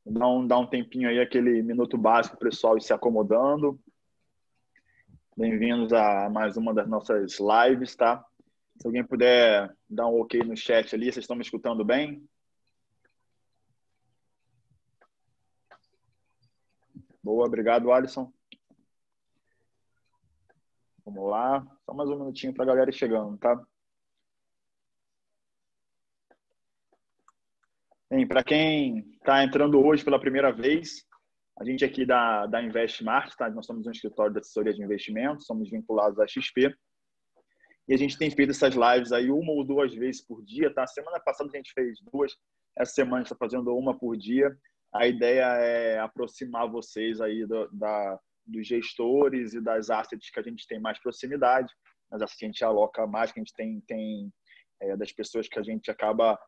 Dá um tempinho aí, aquele minuto básico para o pessoal ir se acomodando. Bem-vindos a mais uma das nossas lives, tá? Se alguém puder dar um ok no chat ali, vocês estão me escutando bem? Boa, obrigado, Alisson. Vamos lá. Só mais um minutinho para a galera ir chegando, tá? Bem, para quem está entrando hoje pela primeira vez, a gente aqui da InvestSmart, tá? Nós somos um escritório de assessoria de investimentos, somos vinculados à XP. E a gente tem feito essas lives aí 1 ou 2 vezes por dia, tá? Semana passada a gente fez 2, essa semana a gente está fazendo 1 por dia. A ideia é aproximar vocês aí dos gestores e das assets que a gente tem mais proximidade, mas assets que a gente aloca mais, que a gente tem das pessoas que a gente acaba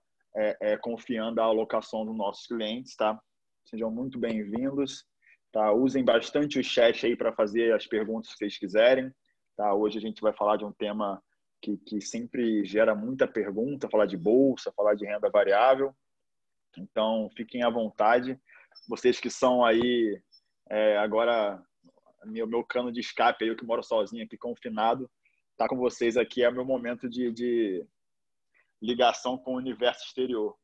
confiando a alocação dos nossos clientes, tá? Sejam muito bem-vindos, tá? Usem bastante o chat aí para fazer as perguntas que vocês quiserem, tá? Hoje a gente vai falar de um tema que sempre gera muita pergunta, falar de bolsa, falar de renda variável. Então, fiquem à vontade. Vocês que são aí, agora, meu cano de escape, eu que moro sozinho aqui, confinado, tá com vocês aqui, é o meu momento de ligação com o universo exterior.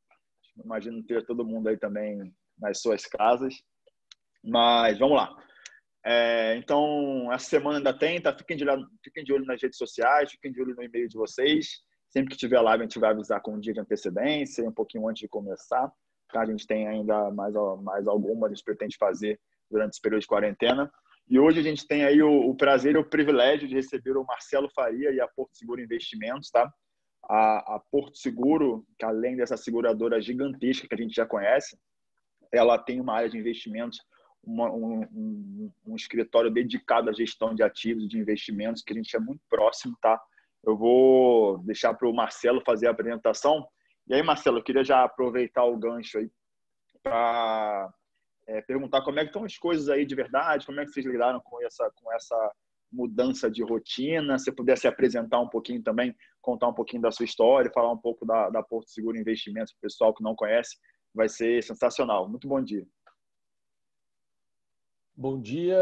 Imagino ter todo mundo aí também nas suas casas. Mas, vamos lá. Então, essa semana ainda tem, tá? Fiquem de olho nas redes sociais, fiquem de olho no e-mail de vocês. Sempre que tiver live, a gente vai avisar com um dia de antecedência, um pouquinho antes de começar. Tá? A gente tem ainda mais algumas, a gente pretende fazer durante esse período de quarentena. E hoje a gente tem aí o prazer e o privilégio de receber o Marcelo Faria e a Porto Seguro Investimentos, tá? A Porto Seguro, que além dessa seguradora gigantesca que a gente já conhece, ela tem uma área de investimentos, um escritório dedicado à gestão de ativos e de investimentos, que a gente é muito próximo, tá? Eu vou deixar para o Marcelo fazer a apresentação. E aí, Marcelo, eu queria já aproveitar o gancho aí para perguntar como é que estão as coisas aí de verdade, como é que vocês lidaram com essa mudança de rotina. Se pudesse apresentar um pouquinho também, contar um pouquinho da sua história, falar um pouco da Porto Seguro Investimentos para o pessoal que não conhece, vai ser sensacional. Muito bom dia. Bom dia,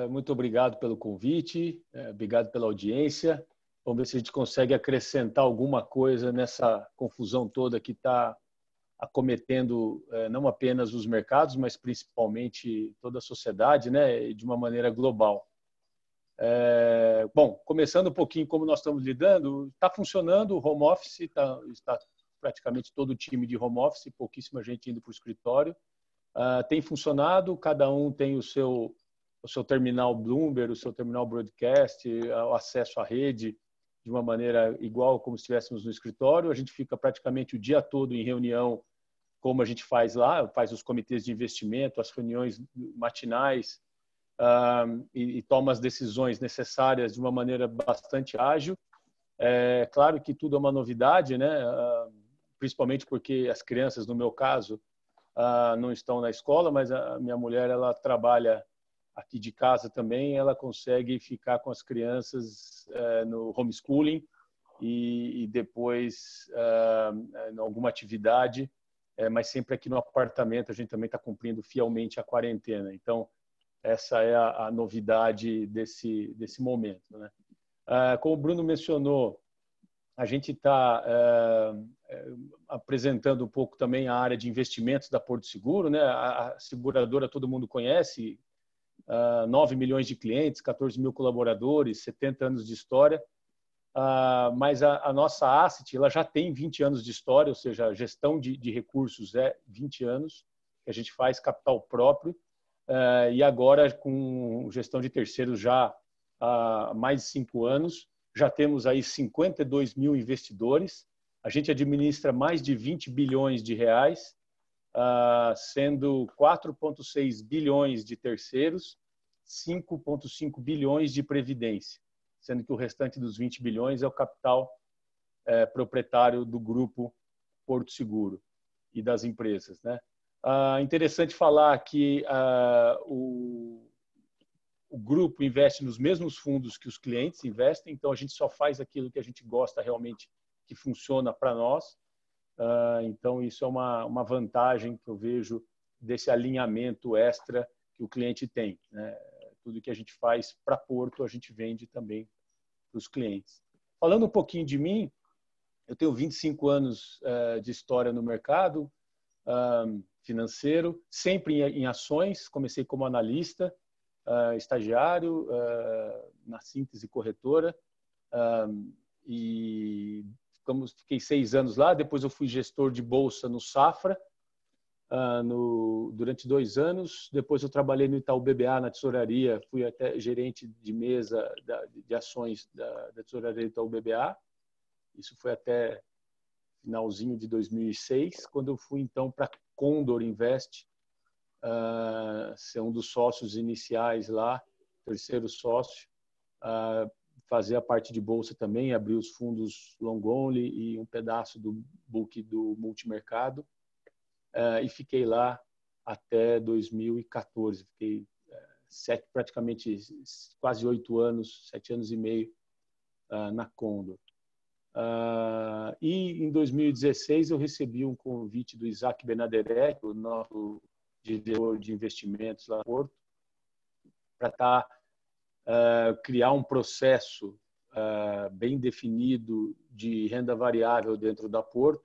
muito obrigado pelo convite, obrigado pela audiência. Vamos ver se a gente consegue acrescentar alguma coisa nessa confusão toda que está acometendo não apenas os mercados, mas principalmente toda a sociedade, né, de uma maneira global. Bom, começando um pouquinho como nós estamos lidando, está funcionando o home office, está praticamente todo o time de home office, pouquíssima gente indo para o escritório. Tem funcionado, cada um tem o seu terminal Bloomberg, o seu terminal Broadcast, o acesso à rede de uma maneira igual como se estivéssemos no escritório. A gente fica praticamente o dia todo em reunião, como a gente faz lá, faz os comitês de investimento, as reuniões matinais, e toma as decisões necessárias de uma maneira bastante ágil. Claro que tudo é uma novidade, né? Principalmente porque as crianças, no meu caso, não estão na escola, mas a minha mulher, ela trabalha aqui de casa também, ela consegue ficar com as crianças no homeschooling e depois em alguma atividade, mas sempre aqui no apartamento a gente também está cumprindo fielmente a quarentena. Então, essa é a novidade desse momento, né? Como o Bruno mencionou, a gente está apresentando um pouco também a área de investimentos da Porto Seguro, né? A seguradora todo mundo conhece, 9 milhões de clientes, 14 mil colaboradores, 70 anos de história, mas a nossa asset ela já tem 20 anos de história, ou seja, a gestão de recursos 20 anos, que a gente faz capital próprio, e agora com gestão de terceiros já há mais de 5 anos, já temos aí 52 mil investidores, a gente administra mais de 20 bilhões de reais, sendo 4,6 bilhões de terceiros, 5,5 bilhões de previdência, sendo que o restante dos 20 bilhões é o capital proprietário do grupo Porto Seguro e das empresas, né? Interessante falar que o grupo investe nos mesmos fundos que os clientes investem, então a gente só faz aquilo que a gente gosta realmente, que funciona para nós. Então, isso é uma vantagem que eu vejo desse alinhamento extra que o cliente tem, né? Tudo que a gente faz para Porto, a gente vende também para os clientes. Falando um pouquinho de mim, eu tenho 25 anos de história no mercado financeiro, sempre em ações. Comecei como analista, estagiário, na Síntese Corretora, e fiquei 6 anos lá. Depois eu fui gestor de bolsa no Safra durante 2 anos. Depois eu trabalhei no Itaú BBA na tesouraria, fui até gerente de mesa de ações da tesouraria do Itaú BBA. Isso foi até finalzinho de 2006, quando eu fui então para Condor Invest, ser um dos sócios iniciais lá, terceiro sócio, fazer a parte de bolsa também, abrir os fundos long only e um pedaço do book do multimercado, e fiquei lá até 2014. Fiquei praticamente quase 8 anos, 7 anos e meio na Condor. E em 2016 eu recebi um convite do Isaac Benaderete, o nosso diretor de investimentos lá no Porto, para criar um processo bem definido de renda variável dentro da Porto,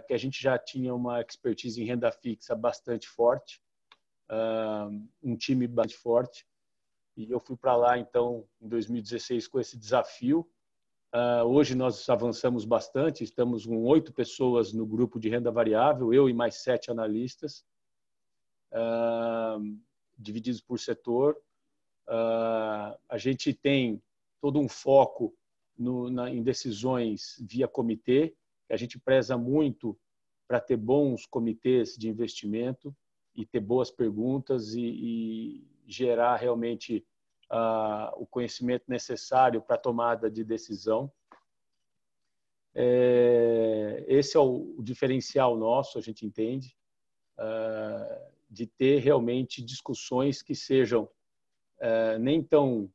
que a gente já tinha uma expertise em renda fixa bastante forte, um time bastante forte, e eu fui para lá então em 2016 com esse desafio. Hoje nós avançamos bastante, estamos com 8 pessoas no grupo de renda variável, eu e mais 7 analistas, divididos por setor. A gente tem todo um foco em decisões via comitê, que a gente preza muito para ter bons comitês de investimento e ter boas perguntas e gerar realmente o conhecimento necessário para a tomada de decisão. Esse é o diferencial nosso, a gente entende, de ter realmente discussões que sejam nem tão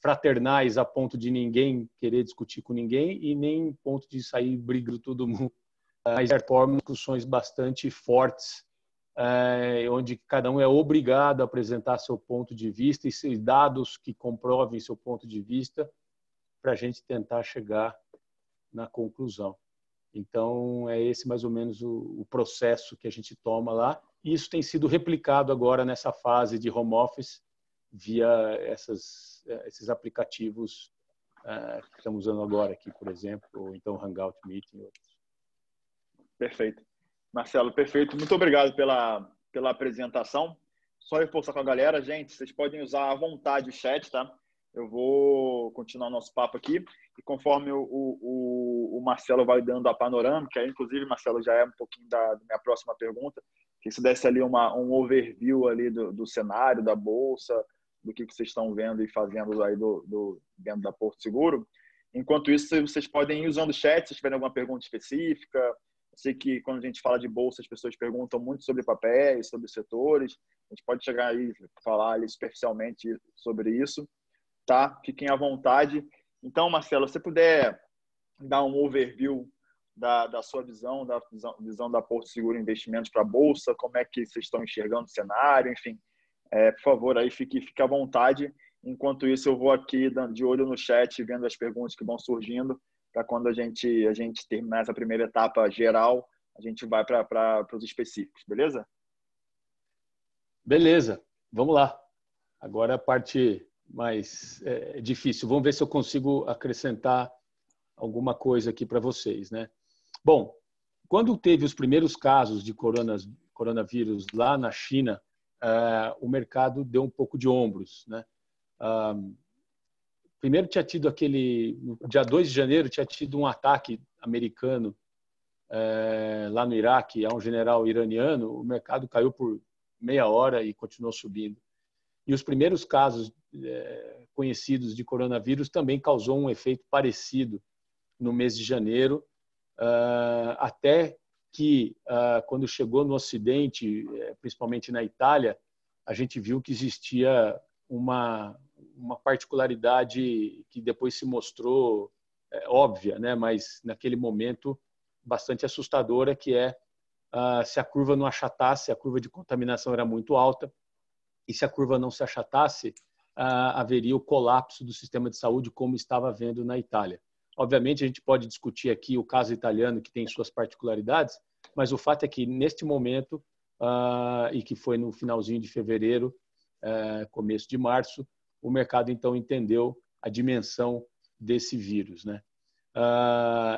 fraternais a ponto de ninguém querer discutir com ninguém e nem ponto de sair brigando todo mundo, mas formam discussões bastante fortes, onde cada um é obrigado a apresentar seu ponto de vista e dados que comprovem seu ponto de vista para a gente tentar chegar na conclusão. Então, é esse mais ou menos o processo que a gente toma lá. E isso tem sido replicado agora nessa fase de home office via esses aplicativos que estamos usando agora aqui, por exemplo, ou então Hangout Meeting. Outros. Perfeito. Marcelo, perfeito. Muito obrigado pela apresentação. Só reforçar com a galera, gente, vocês podem usar à vontade o chat, tá? Eu vou continuar nosso papo aqui e conforme o Marcelo vai dando a panorâmica, inclusive, Marcelo, já é um pouquinho da minha próxima pergunta, que se desse ali um overview ali do cenário, da Bolsa, do que vocês estão vendo e fazendo aí dentro da Porto Seguro. Enquanto isso, vocês podem ir usando o chat, se tiverem alguma pergunta específica. Eu sei que quando a gente fala de Bolsa, as pessoas perguntam muito sobre papéis, sobre setores. A gente pode chegar aí e falar ali superficialmente sobre isso. Tá? Fiquem à vontade. Então, Marcelo, se você puder dar um overview da sua visão, visão da Porto Seguro Investimentos para a Bolsa, como é que vocês estão enxergando o cenário, enfim, por favor, aí fique à vontade. Enquanto isso, eu vou aqui de olho no chat, vendo as perguntas que vão surgindo, para quando a gente terminar essa primeira etapa geral, a gente vai para os específicos, beleza? Beleza, vamos lá. Agora a parte mais difícil. Vamos ver se eu consigo acrescentar alguma coisa aqui para vocês, né? Bom, quando teve os primeiros casos de coronavírus lá na China, o mercado deu um pouco de ombros, né? Primeiro tinha tido no dia 2 de janeiro, tinha tido um ataque americano lá no Iraque, a um general iraniano. O mercado caiu por meia hora e continuou subindo. E os primeiros casos conhecidos de coronavírus também causou um efeito parecido no mês de janeiro, até que, quando chegou no Ocidente, principalmente na Itália, a gente viu que existia uma particularidade que depois se mostrou óbvia, né? Mas naquele momento bastante assustadora, que é se a curva não achatasse, a curva de contaminação era muito alta, e se a curva não se achatasse, haveria o colapso do sistema de saúde, como estava havendo na Itália. Obviamente, a gente pode discutir aqui o caso italiano, que tem suas particularidades, mas o fato é que, neste momento, e que foi no finalzinho de fevereiro, começo de março, o mercado, então, entendeu a dimensão desse vírus, né?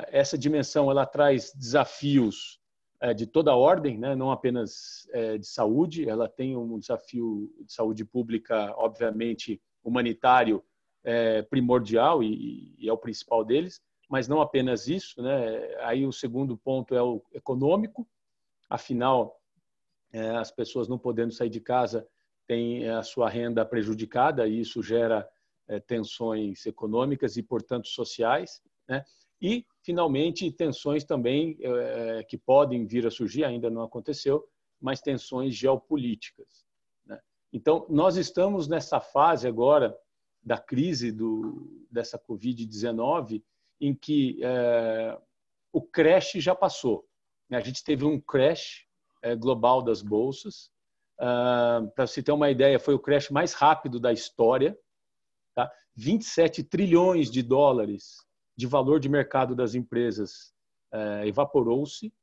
Essa dimensão, ela traz desafios de toda a ordem, né? Não apenas de saúde, ela tem um desafio de saúde pública, obviamente, humanitário, primordial e é o principal deles, mas não apenas isso, né? Aí o segundo ponto é o econômico, afinal, as pessoas não podendo sair de casa têm a sua renda prejudicada e isso gera tensões econômicas e, portanto, sociais, né? E, finalmente, tensões também que podem vir a surgir, ainda não aconteceu, mas tensões geopolíticas, né? Então, nós estamos nessa fase agora da crise dessa Covid-19, em que o crash já passou, né? A gente teve um crash global das bolsas. Para você ter uma ideia, foi o crash mais rápido da história, tá? 27 trilhões de dólares de valor de mercado das empresas evaporou-se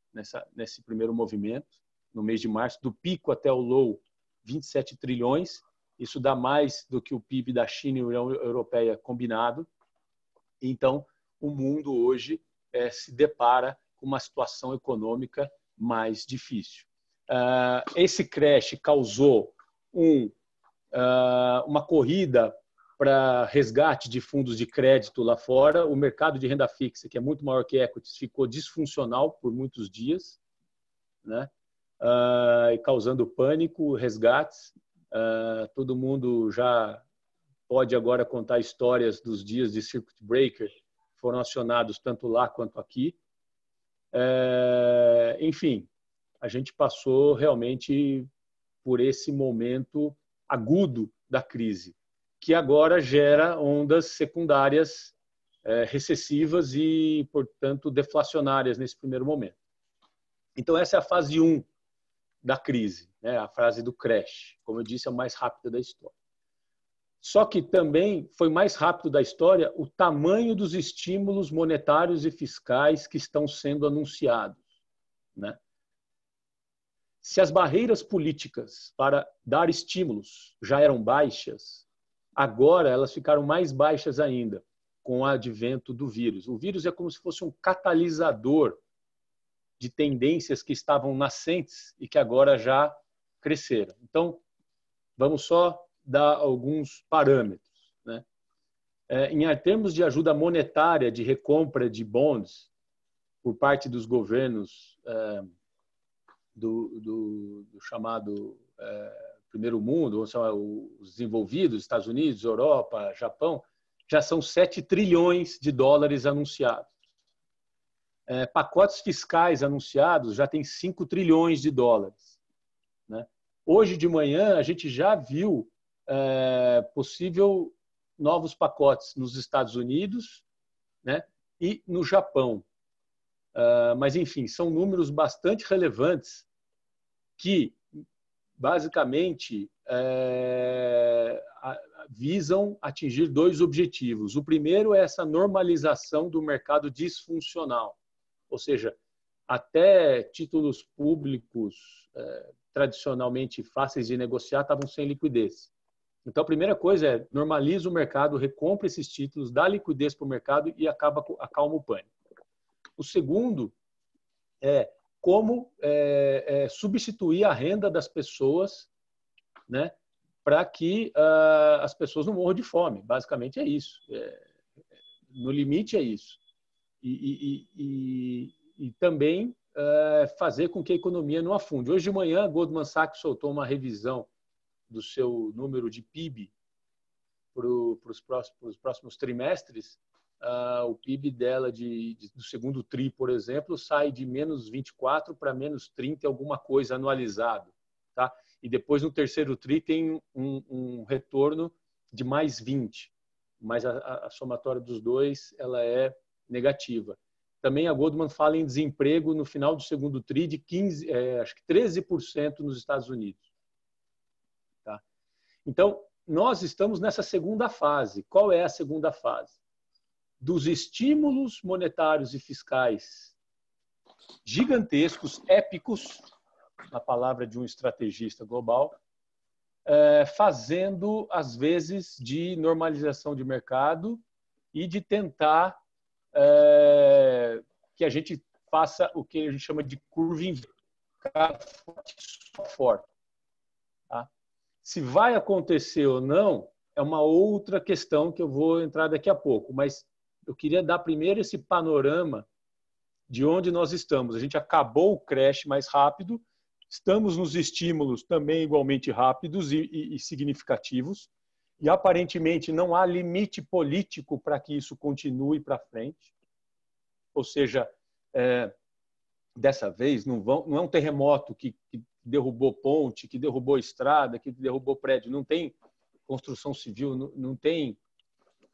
nesse primeiro movimento, no mês de março, do pico até o low, 27 trilhões. Isso dá mais do que o PIB da China e União Europeia combinado. Então, o mundo hoje se depara com uma situação econômica mais difícil. Esse crash causou uma corrida para resgate de fundos de crédito lá fora. O mercado de renda fixa, que é muito maior que equities, ficou disfuncional por muitos dias, né? E causando pânico, resgates. Todo mundo já pode agora contar histórias dos dias de circuit breaker que foram acionados tanto lá quanto aqui. Enfim, a gente passou realmente por esse momento agudo da crise, que agora gera ondas secundárias recessivas e, portanto, deflacionárias nesse primeiro momento. Então, essa é a fase 1 da crise, né? A fase do crash, como eu disse, é a mais rápida da história. Só que também foi mais rápido da história o tamanho dos estímulos monetários e fiscais que estão sendo anunciados, né? Se as barreiras políticas para dar estímulos já eram baixas, agora elas ficaram mais baixas ainda com o advento do vírus. O vírus é como se fosse um catalisador de tendências que estavam nascentes e que agora já cresceram. Então, vamos só dar alguns parâmetros, né? Em termos de ajuda monetária, de recompra de bonds por parte dos governos do chamado primeiro mundo, ou seja, os desenvolvidos, Estados Unidos, Europa, Japão, já são 7 trilhões de dólares anunciados. Pacotes fiscais anunciados já tem 5 trilhões de dólares, né? Hoje de manhã a gente já viu possível novos pacotes nos Estados Unidos, né, e no Japão. Mas, enfim, são números bastante relevantes que, basicamente, visam atingir 2 objetivos. O primeiro é essa normalização do mercado disfuncional, ou seja, até títulos públicos tradicionalmente fáceis de negociar estavam sem liquidez. Então, a primeira coisa é normaliza o mercado, recompra esses títulos, dá liquidez para o mercado e acalma o pânico. O segundo é como substituir a renda das pessoas, né, para que as pessoas não morram de fome. Basicamente é isso. No limite é isso. E também fazer com que a economia não afunde. Hoje de manhã, a Goldman Sachs soltou uma revisão do seu número de PIB para os próximos trimestres. O PIB dela do segundo TRI, por exemplo, sai de menos 24 para menos 30, alguma coisa anualizado, tá? E depois no terceiro TRI tem um retorno de mais 20, mas a somatória dos dois ela é negativa. também a Goldman fala em desemprego no final do segundo TRI de 13% nos Estados Unidos. Tá? Então, nós estamos nessa segunda fase. Qual é a segunda fase? Dos estímulos monetários e fiscais gigantescos, épicos, na palavra de um estrategista global, fazendo, às vezes, de normalização de mercado e de tentar que a gente faça o que a gente chama de curva inversa, forte. Tá? Se vai acontecer ou não, é uma outra questão que eu vou entrar daqui a pouco, mas eu queria dar primeiro esse panorama de onde nós estamos. A gente acabou o crash mais rápido, estamos nos estímulos também igualmente rápidos e significativos, e aparentemente não há limite político para que isso continue para frente. Ou seja, dessa vez não é um terremoto que derrubou ponte, que derrubou estrada, que derrubou prédio, não tem construção civil, não tem.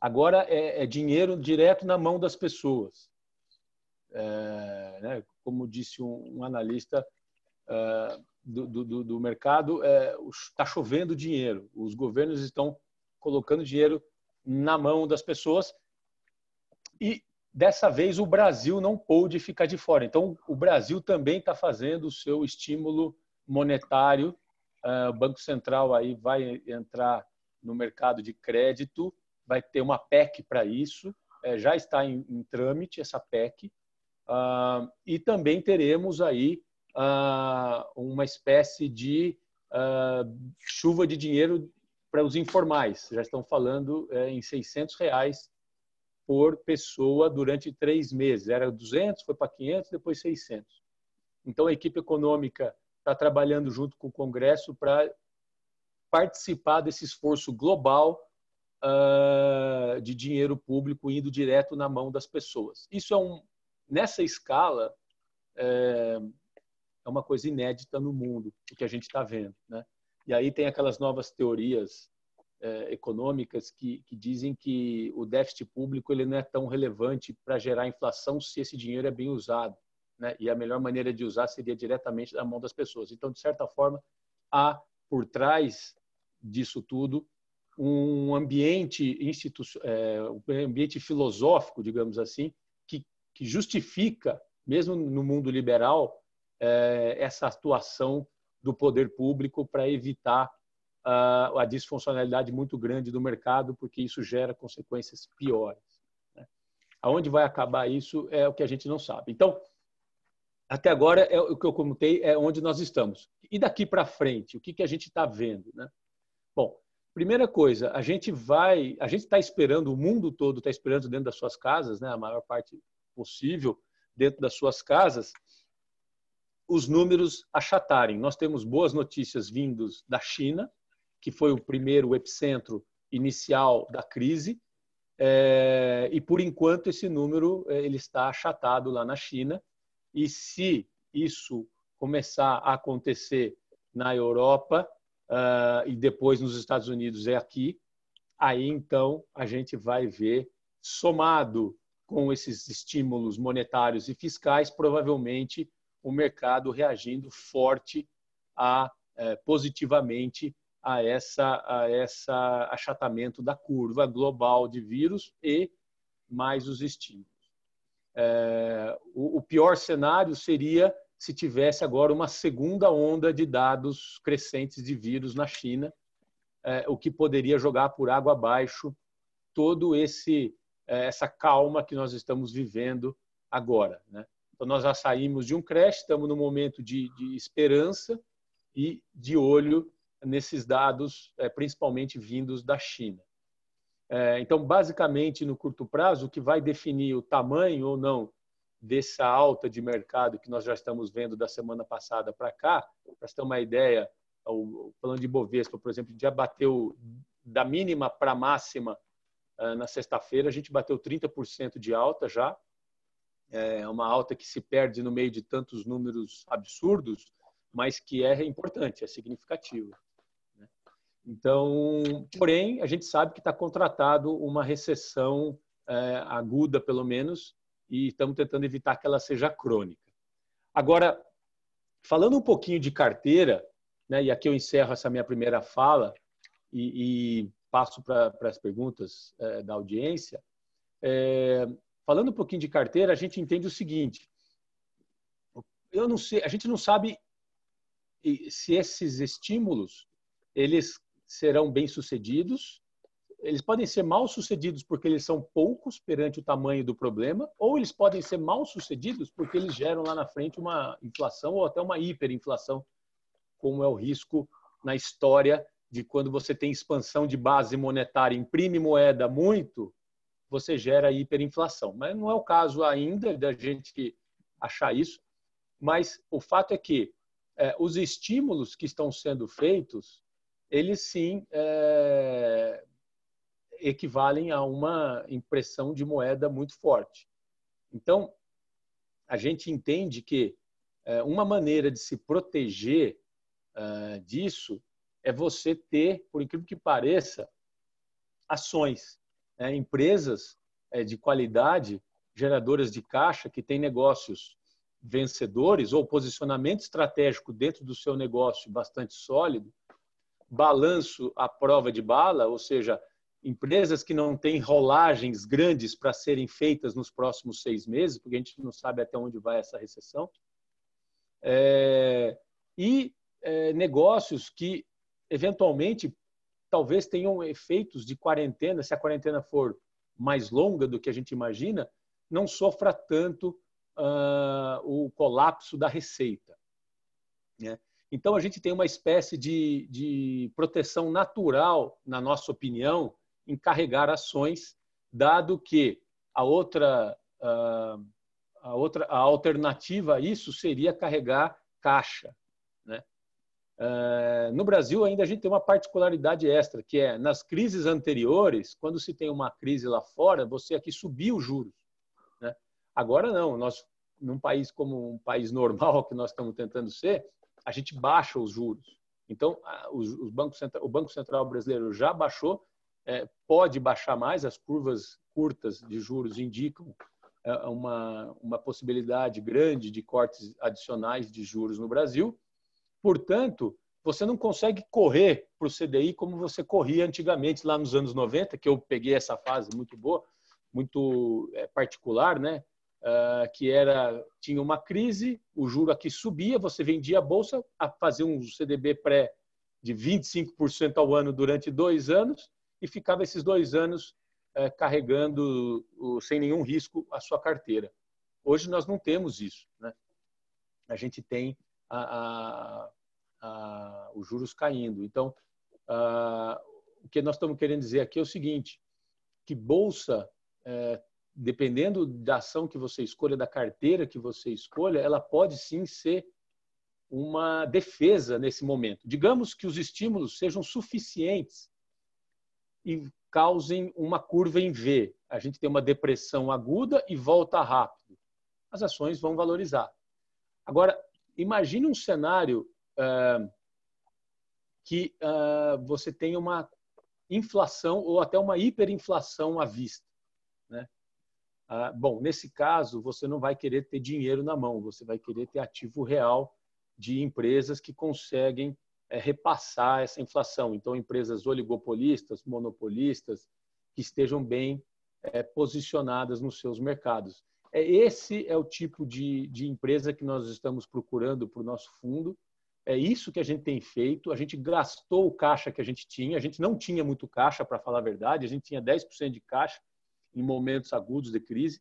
Agora é dinheiro direto na mão das pessoas. Né? Como disse um analista do mercado, está chovendo dinheiro. Os governos estão colocando dinheiro na mão das pessoas e, dessa vez, o Brasil não pôde ficar de fora. Então, o Brasil também está fazendo o seu estímulo monetário. O Banco Central aí vai entrar no mercado de crédito, vai ter uma PEC para isso, já está em trâmite essa PEC, e também teremos aí uma espécie de chuva de dinheiro para os informais. Já estão falando em R$600 por pessoa durante 3 meses. Era 200, foi para 500, depois 600. Então, a equipe econômica está trabalhando junto com o Congresso para participar desse esforço global de dinheiro público indo direto na mão das pessoas. Isso nessa escala, é uma coisa inédita no mundo, o que a gente está vendo, né? E aí tem aquelas novas teorias econômicas que dizem que o déficit público ele não é tão relevante para gerar inflação se esse dinheiro é bem usado, né? E a melhor maneira de usar seria diretamente na mão das pessoas. Então, de certa forma, há por trás disso tudo um ambiente um ambiente filosófico, digamos assim, que justifica, mesmo no mundo liberal, essa atuação do poder público para evitar a disfuncionalidade muito grande do mercado, porque isso gera consequências piores, né? Aonde vai acabar isso é o que a gente não sabe. Então, até agora, o que eu comentei é onde nós estamos. E daqui para frente, o que a gente está vendo, né? Bom, primeira coisa, a gente está esperando, o mundo todo está esperando dentro das suas casas, né, a maior parte possível dentro das suas casas, os números achatarem. Nós temos boas notícias vindos da China, que foi o primeiro epicentro inicial da crise, e por enquanto esse número ele está achatado lá na China, e se isso começar a acontecer na Europa e depois nos Estados Unidos aqui, aí então a gente vai ver, somado com esses estímulos monetários e fiscais, provavelmente o mercado reagindo forte positivamente a essa achatamento da curva global de vírus e mais os estímulos. O pior cenário seria se tivesse agora uma segunda onda de dados crescentes de vírus na China, o que poderia jogar por água abaixo todo essa calma que nós estamos vivendo agora, né? Então, nós já saímos de um crash, estamos no momento de esperança e de olho nesses dados, principalmente vindos da China. Então, basicamente, no curto prazo, o que vai definir o tamanho ou não dessa alta de mercado que nós já estamos vendo da semana passada para cá, para você ter uma ideia, falando de Bovespa, por exemplo, já bateu da mínima para a máxima na sexta-feira, a gente bateu 30% de alta já. É uma alta que se perde no meio de tantos números absurdos, mas que é importante, é significativa. Então, porém, a gente sabe que está contratado uma recessão aguda, pelo menos, e estamos tentando evitar que ela seja crônica. Agora, falando um pouquinho de carteira, né, e aqui eu encerro essa minha primeira fala e passo para as perguntas da audiência. Falando um pouquinho de carteira, a gente entende o seguinte: eu não sei, a gente não sabe se esses estímulos eles serão bem-sucedidos. Eles podem ser mal-sucedidos porque eles são poucos perante o tamanho do problema, ou eles podem ser mal-sucedidos porque eles geram lá na frente uma inflação ou até uma hiperinflação, como é o risco na história de quando você tem expansão de base monetária, imprime moeda muito, você gera hiperinflação. Mas não é o caso ainda da gente achar isso, mas o fato é que os estímulos que estão sendo feitos, eles sim equivalem a uma impressão de moeda muito forte. Então, a gente entende que uma maneira de se proteger disso é você ter, por incrível que pareça, ações, empresas de qualidade, geradoras de caixa, que têm negócios vencedores ou posicionamento estratégico dentro do seu negócio bastante sólido, balanço à prova de bala, ou seja, empresas que não têm rolagens grandes para serem feitas nos próximos 6 meses, porque a gente não sabe até onde vai essa recessão, e negócios que, eventualmente, talvez tenham efeitos de quarentena, se a quarentena for mais longa do que a gente imagina, não sofra tanto o colapso da receita, né? Então, a gente tem uma espécie de proteção natural, na nossa opinião, em carregar ações, dado que a alternativa a isso seria carregar caixa, né? No Brasil, ainda a gente tem uma particularidade extra, que é, nas crises anteriores, quando se tem uma crise lá fora, você aqui subiu os juros, né? Agora não, nós, num país como um país normal que nós estamos tentando ser, a gente baixa os juros. Então, o Banco Central brasileiro já baixou, pode baixar mais, as curvas curtas de juros indicam uma possibilidade grande de cortes adicionais de juros no Brasil. Portanto, você não consegue correr para o CDI como você corria antigamente, lá nos anos 90, que eu peguei essa fase muito boa, muito particular, né? Que tinha uma crise, o juro aqui subia, você vendia a bolsa, a fazer um CDB pré de 25% ao ano durante 2 anos e ficava esses 2 anos carregando sem nenhum risco a sua carteira. Hoje nós não temos isso, né? A gente tem os juros caindo. Então, o que nós estamos querendo dizer aqui é o seguinte, que bolsa, dependendo da ação que você escolha, da carteira que você escolha, ela pode sim ser uma defesa nesse momento. Digamos que os estímulos sejam suficientes e causem uma curva em V. A gente tem uma depressão aguda e volta rápido. As ações vão valorizar. Agora, imagine um cenário que você tenha uma inflação ou até uma hiperinflação à vista, né? Bom, nesse caso, você não vai querer ter dinheiro na mão, você vai querer ter ativo real de empresas que conseguem repassar essa inflação. Então, empresas oligopolistas, monopolistas, que estejam bem posicionadas nos seus mercados. Esse é o tipo de empresa que nós estamos procurando para o nosso fundo. É isso que a gente tem feito. A gente gastou o caixa que a gente tinha. A gente não tinha muito caixa, para falar a verdade. A gente tinha 10% de caixa em momentos agudos de crise.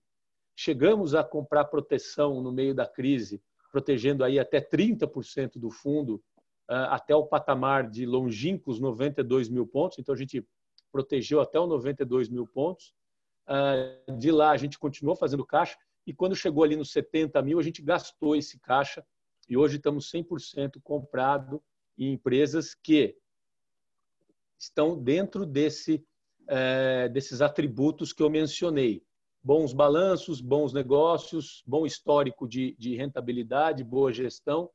Chegamos a comprar proteção no meio da crise, protegendo aí até 30% do fundo, até o patamar de longínquos 92 mil pontos. Então, a gente protegeu até os 92 mil pontos. De lá, a gente continuou fazendo caixa. E quando chegou ali nos 70 mil, a gente gastou esse caixa. E hoje estamos 100% comprado em empresas que estão dentro desses atributos que eu mencionei. Bons balanços, bons negócios, bom histórico de rentabilidade, boa gestão.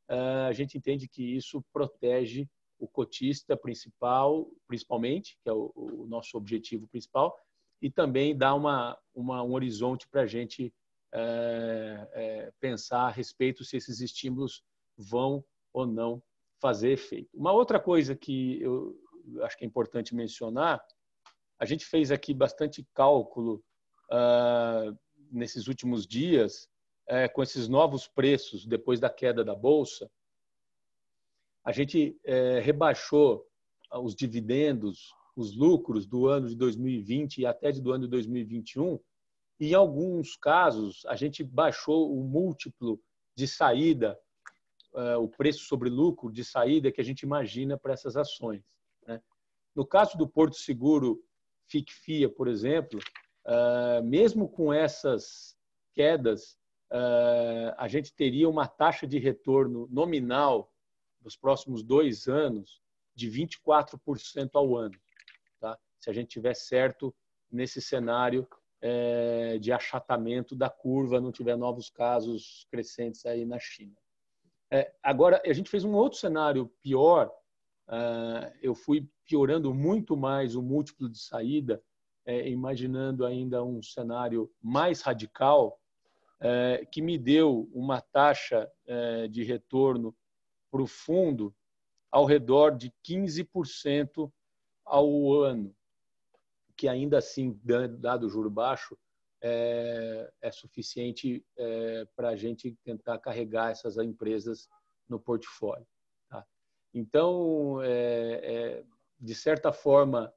A gente entende que isso protege o cotista principalmente, que é o nosso objetivo principal, e também dá um horizonte para a gente pensar a respeito se esses estímulos vão ou não fazer efeito. Uma outra coisa que eu acho que é importante mencionar, a gente fez aqui bastante cálculo nesses últimos dias com esses novos preços depois da queda da Bolsa. A gente rebaixou os dividendos, os lucros do ano de 2020 e até do ano de 2021, e em alguns casos a gente baixou o múltiplo de saída, o preço sobre lucro de saída que a gente imagina para essas ações, né? No caso do Porto Seguro FIC-FIA, por exemplo, mesmo com essas quedas, a gente teria uma taxa de retorno nominal nos próximos 2 anos de 24% ao ano, tá? Se a gente tiver certo nesse cenário de achatamento da curva, não tiver novos casos crescentes aí na China. Agora, a gente fez um outro cenário pior. Eu fui piorando muito mais o múltiplo de saída, imaginando ainda um cenário mais radical, que me deu uma taxa de retorno para o fundo ao redor de 15% ao ano, que ainda assim, dado o juro baixo, é suficiente para a gente tentar carregar essas empresas no portfólio, tá? Então, de certa forma,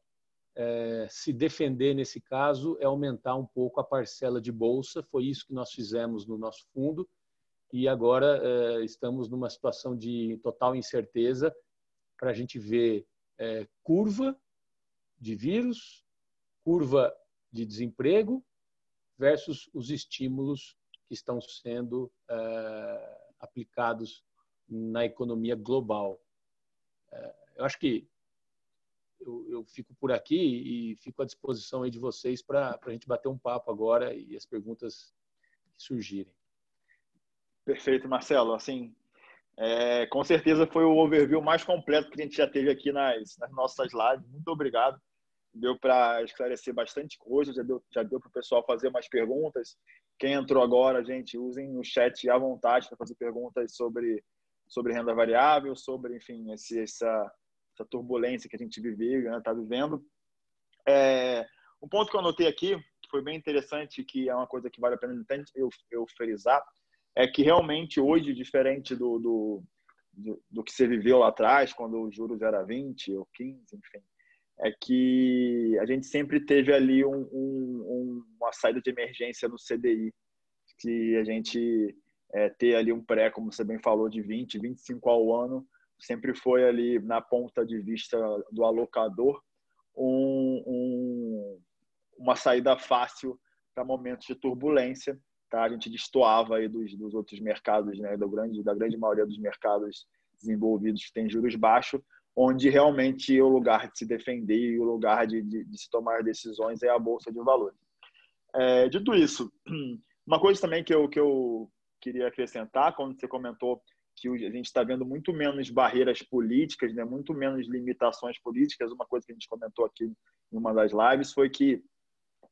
se defender nesse caso é aumentar um pouco a parcela de bolsa. Foi isso que nós fizemos no nosso fundo, e agora estamos numa situação de total incerteza para a gente ver curva de vírus, curva de desemprego versus os estímulos que estão sendo aplicados na economia global. Eu acho que eu fico por aqui e fico à disposição aí de vocês para a gente bater um papo agora e as perguntas que surgirem. Perfeito, Marcelo. Assim, com certeza foi o overview mais completo que a gente já teve aqui nas nossas lives. Muito obrigado. Deu para esclarecer bastante coisa, já deu para o pessoal fazer umas perguntas. Quem entrou agora, gente, usem o chat à vontade para fazer perguntas sobre renda variável, sobre, enfim, essa turbulência que a gente viveu, né, está vivendo. Um ponto que eu anotei aqui, que foi bem interessante, que é uma coisa que vale a pena eu frisar, é que realmente hoje, diferente do que você viveu lá atrás, quando o juros era 20 ou 15, enfim, é que a gente sempre teve ali uma saída de emergência no CDI, que a gente ter ali um pré, como você bem falou, de 20, 25 ao ano, sempre foi ali na ponta de vista do alocador uma saída fácil para momentos de turbulência, tá? A gente destoava aí dos outros mercados, né? Da grande maioria dos mercados desenvolvidos que tem juros baixos, onde realmente o lugar de se defender e o lugar de se tomar decisões é a Bolsa de Valores. Dito isso, uma coisa também que eu queria acrescentar, quando você comentou que a gente está vendo muito menos barreiras políticas, né, muito menos limitações políticas, uma coisa que a gente comentou aqui em uma das lives foi que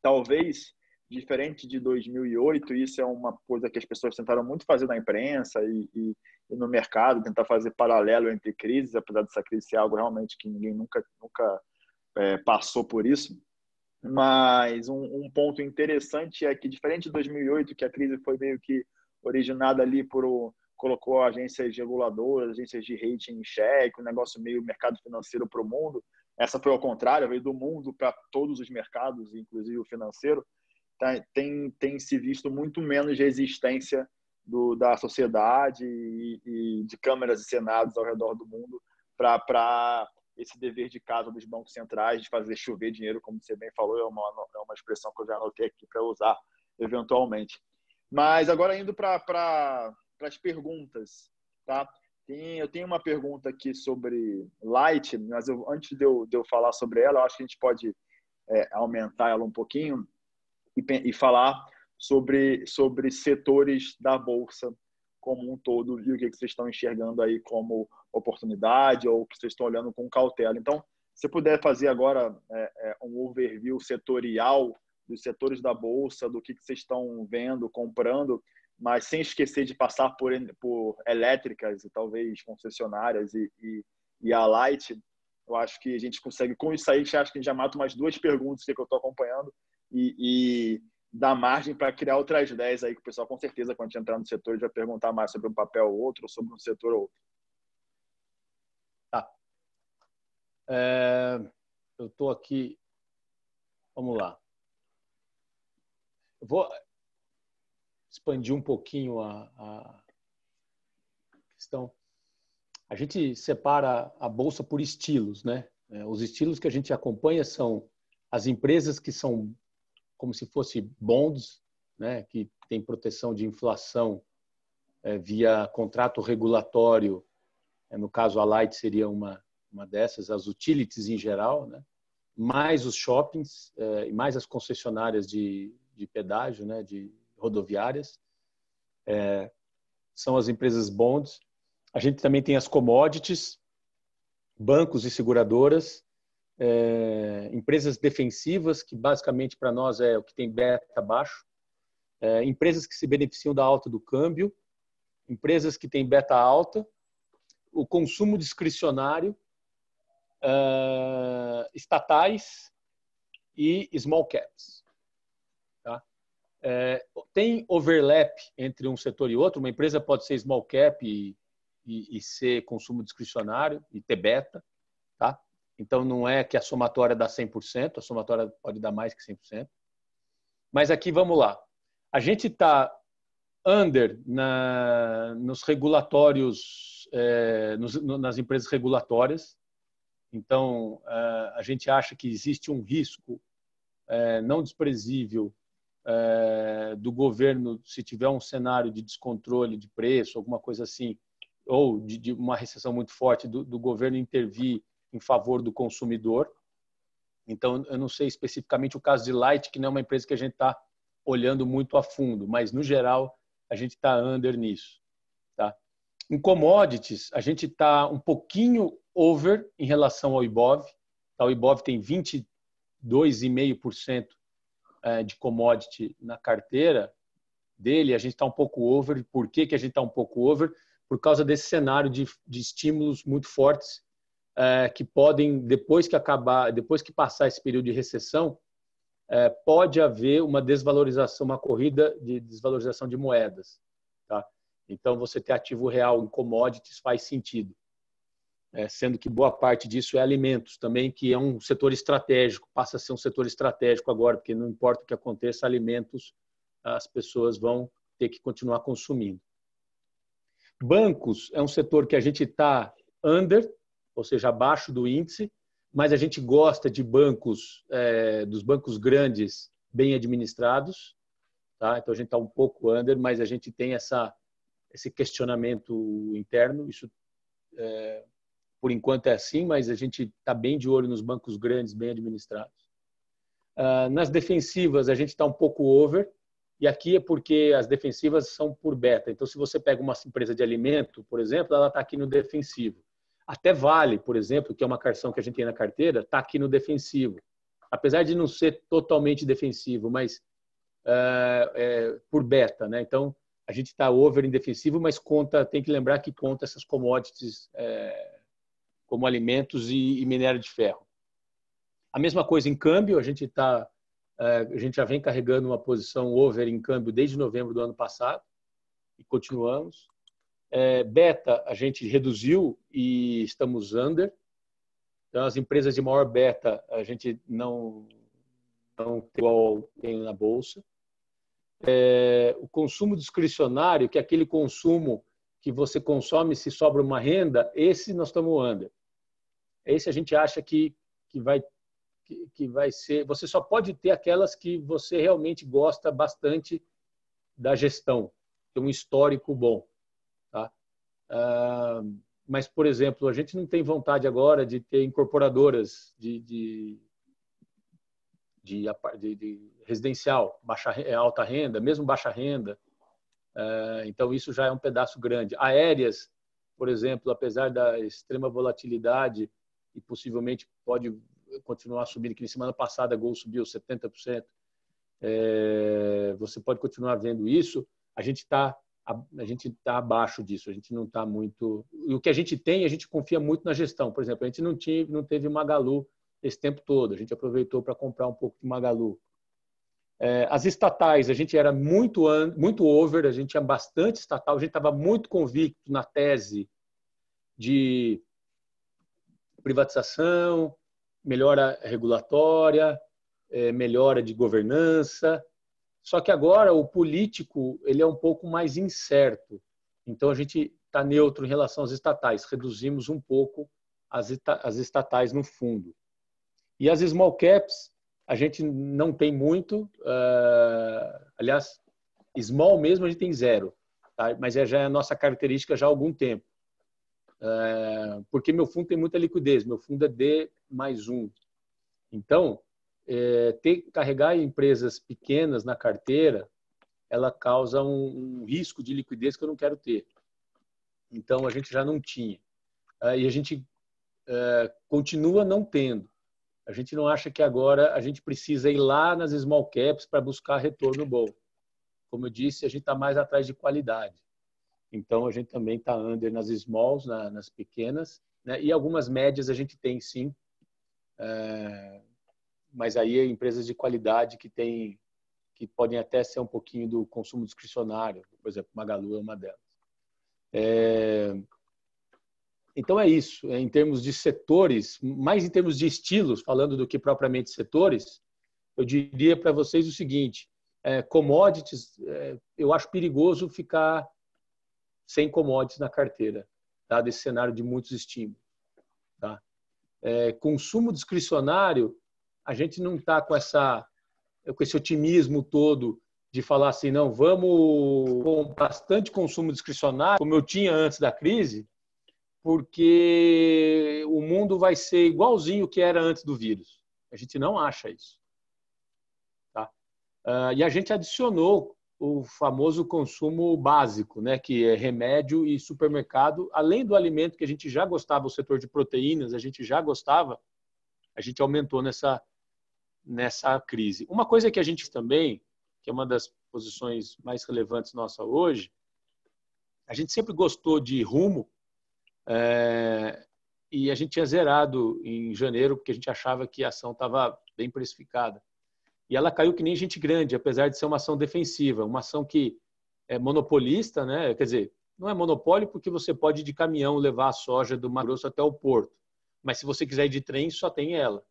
talvez, diferente de 2008, isso é uma coisa que as pessoas tentaram muito fazer na imprensa e no mercado, tentar fazer paralelo entre crises, apesar dessa crise ser algo realmente que ninguém nunca passou por isso. Mas um ponto interessante é que, diferente de 2008, que a crise foi meio que originada ali colocou agências reguladoras, agências de rating em xeque, um negócio meio mercado financeiro para o mundo. Essa foi ao contrário, veio do mundo para todos os mercados, inclusive o financeiro. Tem se visto muito menos resistência da sociedade e de câmaras e senados ao redor do mundo para esse dever de casa dos bancos centrais de fazer chover dinheiro, como você bem falou, é uma expressão que eu já anotei aqui para usar eventualmente. Mas agora indo para as perguntas, tá? Eu tenho uma pergunta aqui sobre Light, mas antes de eu falar sobre ela, eu acho que a gente pode aumentar ela um pouquinho e falar sobre setores da Bolsa como um todo e o que vocês estão enxergando aí como oportunidade ou o que vocês estão olhando com cautela. Então, Se puder fazer agora um overview setorial dos setores da Bolsa, do que vocês estão vendo, comprando, mas sem esquecer de passar por elétricas e talvez concessionárias e a Light, eu acho que a gente consegue, com isso aí, a gente acha que a gente já mata umas 2 perguntas que eu estou acompanhando e dá margem para criar outras 10 aí, que o pessoal, com certeza, quando a gente entrar no setor, vai perguntar mais sobre um papel ou outro, ou sobre um setor ou outro. Tá. Eu estou aqui. Vamos lá. Eu vou expandir um pouquinho a questão. A gente separa a bolsa por estilos, né? Os estilos que a gente acompanha são as empresas que são como se fosse bonds, né? Que tem proteção de inflação via contrato regulatório. No caso, a Light seria uma dessas, as utilities em geral, né? Mais os shoppings e mais as concessionárias de pedágio, né? De rodoviárias. São as empresas bonds. A gente também tem as commodities, bancos e seguradoras, empresas defensivas, que basicamente para nós é o que tem beta baixo, empresas que se beneficiam da alta do câmbio, empresas que têm beta alta, o consumo discricionário, estatais e small caps. Tá? Tem overlap entre um setor e outro. Uma empresa pode ser small cap e ser consumo discricionário e ter beta. Tá? Então, não é que a somatória dá 100%, a somatória pode dar mais que 100%. Mas aqui, vamos lá. A gente está under nos regulatórios, nas empresas regulatórias. Então, a gente acha que existe um risco não desprezível do governo, se tiver um cenário de descontrole de preço, alguma coisa assim, ou de uma recessão muito forte, do governo intervir em favor do consumidor. Então, eu não sei especificamente o caso de Light, que não é uma empresa que a gente está olhando muito a fundo, mas, no geral, a gente está under nisso. Tá? Em commodities, a gente está um pouquinho over em relação ao Ibov. Tá? O Ibov tem 22,5% de commodity na carteira dele, a gente está um pouco over. Por que a gente está um pouco over? Por causa desse cenário de estímulos muito fortes que podem, depois que passar esse período de recessão, pode haver uma desvalorização, uma corrida de desvalorização de moedas. Tá? Então, você ter ativo real em commodities faz sentido. Sendo que boa parte disso é alimentos também, que é um setor estratégico, passa a ser um setor estratégico agora, porque não importa o que aconteça, alimentos as pessoas vão ter que continuar consumindo. Bancos é um setor que a gente está under, ou seja, abaixo do índice, mas a gente gosta de bancos, dos bancos grandes, bem administrados. Tá? Então, a gente está um pouco under, mas a gente tem esse questionamento interno. Isso, por enquanto, é assim, mas a gente está bem de olho nos bancos grandes, bem administrados. Nas defensivas, a gente está um pouco over, e aqui é porque as defensivas são por beta. Então, se você pega uma empresa de alimento, por exemplo, ela está aqui no defensivo. Até Vale, por exemplo, que é uma carção que a gente tem na carteira, está aqui no defensivo. Apesar de não ser totalmente defensivo, mas por beta. Né? Então, a gente está over em defensivo, mas tem que lembrar que conta essas commodities como alimentos e minério de ferro. A mesma coisa em câmbio, a gente já vem carregando uma posição over em câmbio desde novembro do ano passado e continuamos. Beta, a gente reduziu e estamos under. Então, as empresas de maior beta, a gente não tem na Bolsa. O consumo discricionário, que é aquele consumo que você consome se sobra uma renda, esse nós estamos under. Esse a gente acha que vai ser... Você só pode ter aquelas que você realmente gosta bastante da gestão, tem um histórico bom. Tá? Mas, por exemplo, a gente não tem vontade agora de ter incorporadoras de residencial, alta renda, mesmo baixa renda. Então, isso já é um pedaço grande. Aéreas, por exemplo, apesar da extrema volatilidade, e possivelmente pode continuar subindo, que na semana passada a Gol subiu 70%. Você pode continuar vendo isso. A gente tá abaixo disso, a gente não está muito... E o que a gente tem, a gente confia muito na gestão. Por exemplo, a gente não teve Magalu esse tempo todo, a gente aproveitou para comprar um pouco de Magalu. As estatais, a gente era muito over, a gente tinha bastante estatal, a gente estava muito convicto na tese de privatização, melhora regulatória, melhora de governança. Só que agora o político ele é um pouco mais incerto. Então a gente está neutro em relação às estatais. Reduzimos um pouco as estatais no fundo. E as small caps a gente não tem muito. Aliás, small mesmo a gente tem zero. Tá? Mas já é a nossa característica já há algum tempo. Porque meu fundo tem muita liquidez. Meu fundo é D+1. Então, carregar empresas pequenas na carteira, ela causa um risco de liquidez que eu não quero ter. Então, a gente já não tinha. E a gente continua não tendo. A gente não acha que agora a gente precisa ir lá nas small caps para buscar retorno bom. Como eu disse, a gente está mais atrás de qualidade. Então, a gente também está under nas smalls, nas pequenas, né? E algumas médias a gente tem, sim. Mas aí empresas de qualidade que podem até ser um pouquinho do consumo discricionário. Por exemplo, Magalu é uma delas. Então é isso. Em termos de setores, mais em termos de estilos, falando do que propriamente setores, eu diria para vocês o seguinte: commodities, eu acho perigoso ficar sem commodities na carteira, dado esse cenário de muitos estímulos. Tá? Consumo discricionário, a gente não está com esse otimismo todo de falar assim, não, vamos com bastante consumo discricionário, como eu tinha antes da crise, porque o mundo vai ser igualzinho que era antes do vírus. A gente não acha isso. Tá? E a gente adicionou o famoso consumo básico, né, que é remédio e supermercado, além do alimento que a gente já gostava, o setor de proteínas, a gente já gostava, a gente aumentou nessa crise. Uma coisa que a gente também, que é uma das posições mais relevantes nossa hoje, a gente sempre gostou de Rumo, e a gente tinha zerado em janeiro, porque a gente achava que a ação estava bem precificada. E ela caiu que nem gente grande, apesar de ser uma ação defensiva, uma ação que é monopolista, né? Quer dizer, não é monopólio porque você pode ir de caminhão levar a soja do Mato Grosso até o porto, mas se você quiser ir de trem, só tem ela.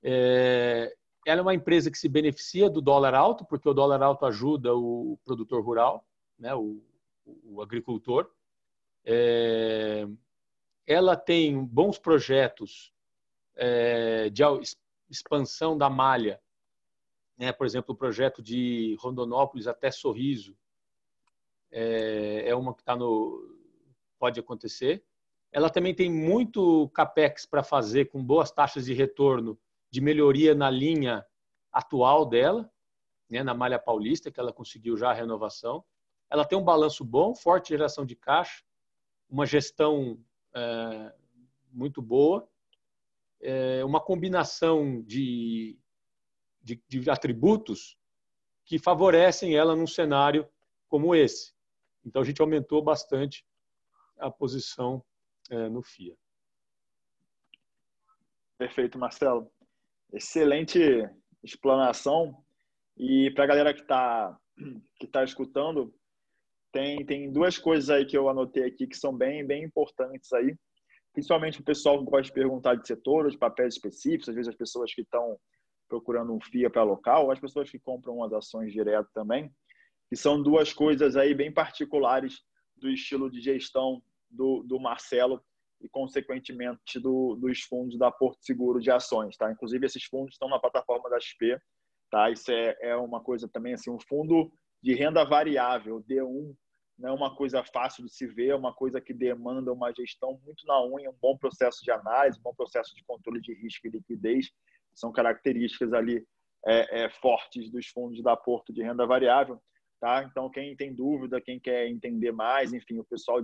Ela é uma empresa que se beneficia do dólar alto, porque o dólar alto ajuda o produtor rural, né? o agricultor. Ela tem bons projetos de expansão da malha, né? Por exemplo, o projeto de Rondonópolis até Sorriso é uma que pode acontecer. Ela também tem muito capex para fazer com boas taxas de retorno de melhoria na linha atual dela, né? Na malha paulista, que ela conseguiu já a renovação. Ela tem um balanço bom, forte geração de caixa, uma gestão muito boa, uma combinação de atributos que favorecem ela num cenário como esse. Então, a gente aumentou bastante a posição no FIA. Perfeito, Marcelo. Excelente explanação. E para a galera que tá escutando, tem duas coisas aí que eu anotei aqui que são bem, bem importantes aí. Principalmente o pessoal que gosta de perguntar de setor ou de papéis específicos, às vezes as pessoas que estão procurando um FIA para local, ou as pessoas que compram as ações direto também, que são duas coisas aí bem particulares do estilo de gestão do Marcelo e, consequentemente, dos fundos da Porto Seguro de Ações. Tá? Inclusive, esses fundos estão na plataforma da XP. Tá? Isso é uma coisa também, assim, um fundo de renda variável, D1, não é uma coisa fácil de se ver, é uma coisa que demanda uma gestão muito na unha, um bom processo de análise, um bom processo de controle de risco e liquidez, são características ali fortes dos fundos da Porto de renda variável. Tá? Então, quem tem dúvida, quem quer entender mais, enfim, o pessoal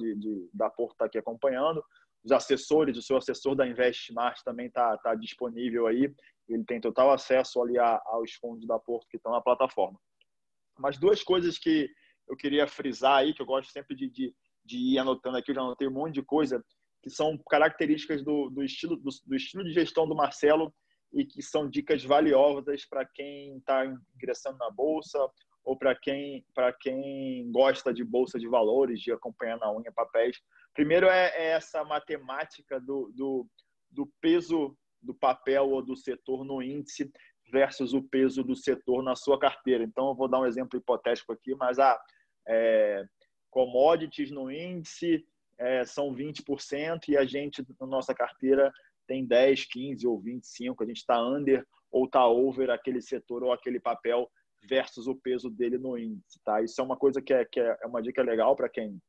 da Porto está aqui acompanhando. os assessores, o seu assessor da InvestSmart também está disponível aí. Ele tem total acesso ali aos fundos da Porto que estão na plataforma. Mas duas coisas que eu queria frisar aí, que eu gosto sempre de ir anotando aqui, eu já anotei um monte de coisa, que são características do estilo de gestão do Marcelo e que são dicas valiosas para quem está ingressando na Bolsa ou para quem gosta de Bolsa de Valores, de acompanhar na unha papéis. Primeiro é essa matemática do peso do papel ou do setor no índice versus o peso do setor na sua carteira. Então, eu vou dar um exemplo hipotético aqui, mas commodities no índice são 20% e a gente, na nossa carteira, tem 10, 15 ou 25%. A gente está under ou está over aquele setor ou aquele papel versus o peso dele no índice. Tá? Isso é uma coisa que é uma dica legal para quem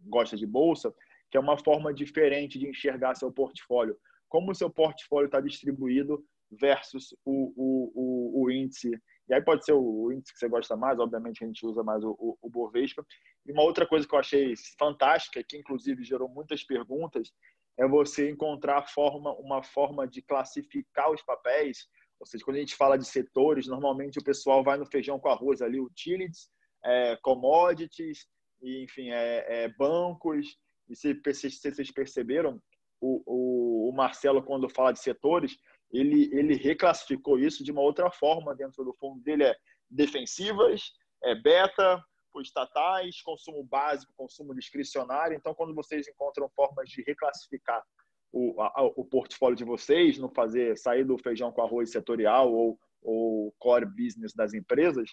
gosta de bolsa, que é uma forma diferente de enxergar seu portfólio. Como o seu portfólio está distribuído versus o índice. E aí pode ser o índice que você gosta mais, obviamente a gente usa mais o Bovespa. E uma outra coisa que eu achei fantástica, que inclusive gerou muitas perguntas, é você encontrar uma forma de classificar os papéis. Ou seja, quando a gente fala de setores, normalmente o pessoal vai no feijão com arroz ali, utilities, commodities, e, enfim, bancos. E se vocês perceberam, o Marcelo, quando fala de setores, ele reclassificou isso de uma outra forma dentro do fundo dele. Defensivas, beta, estatais, consumo básico, consumo discricionário. Então, quando vocês encontram formas de reclassificar o portfólio de vocês, não sair do feijão com arroz setorial ou core business das empresas,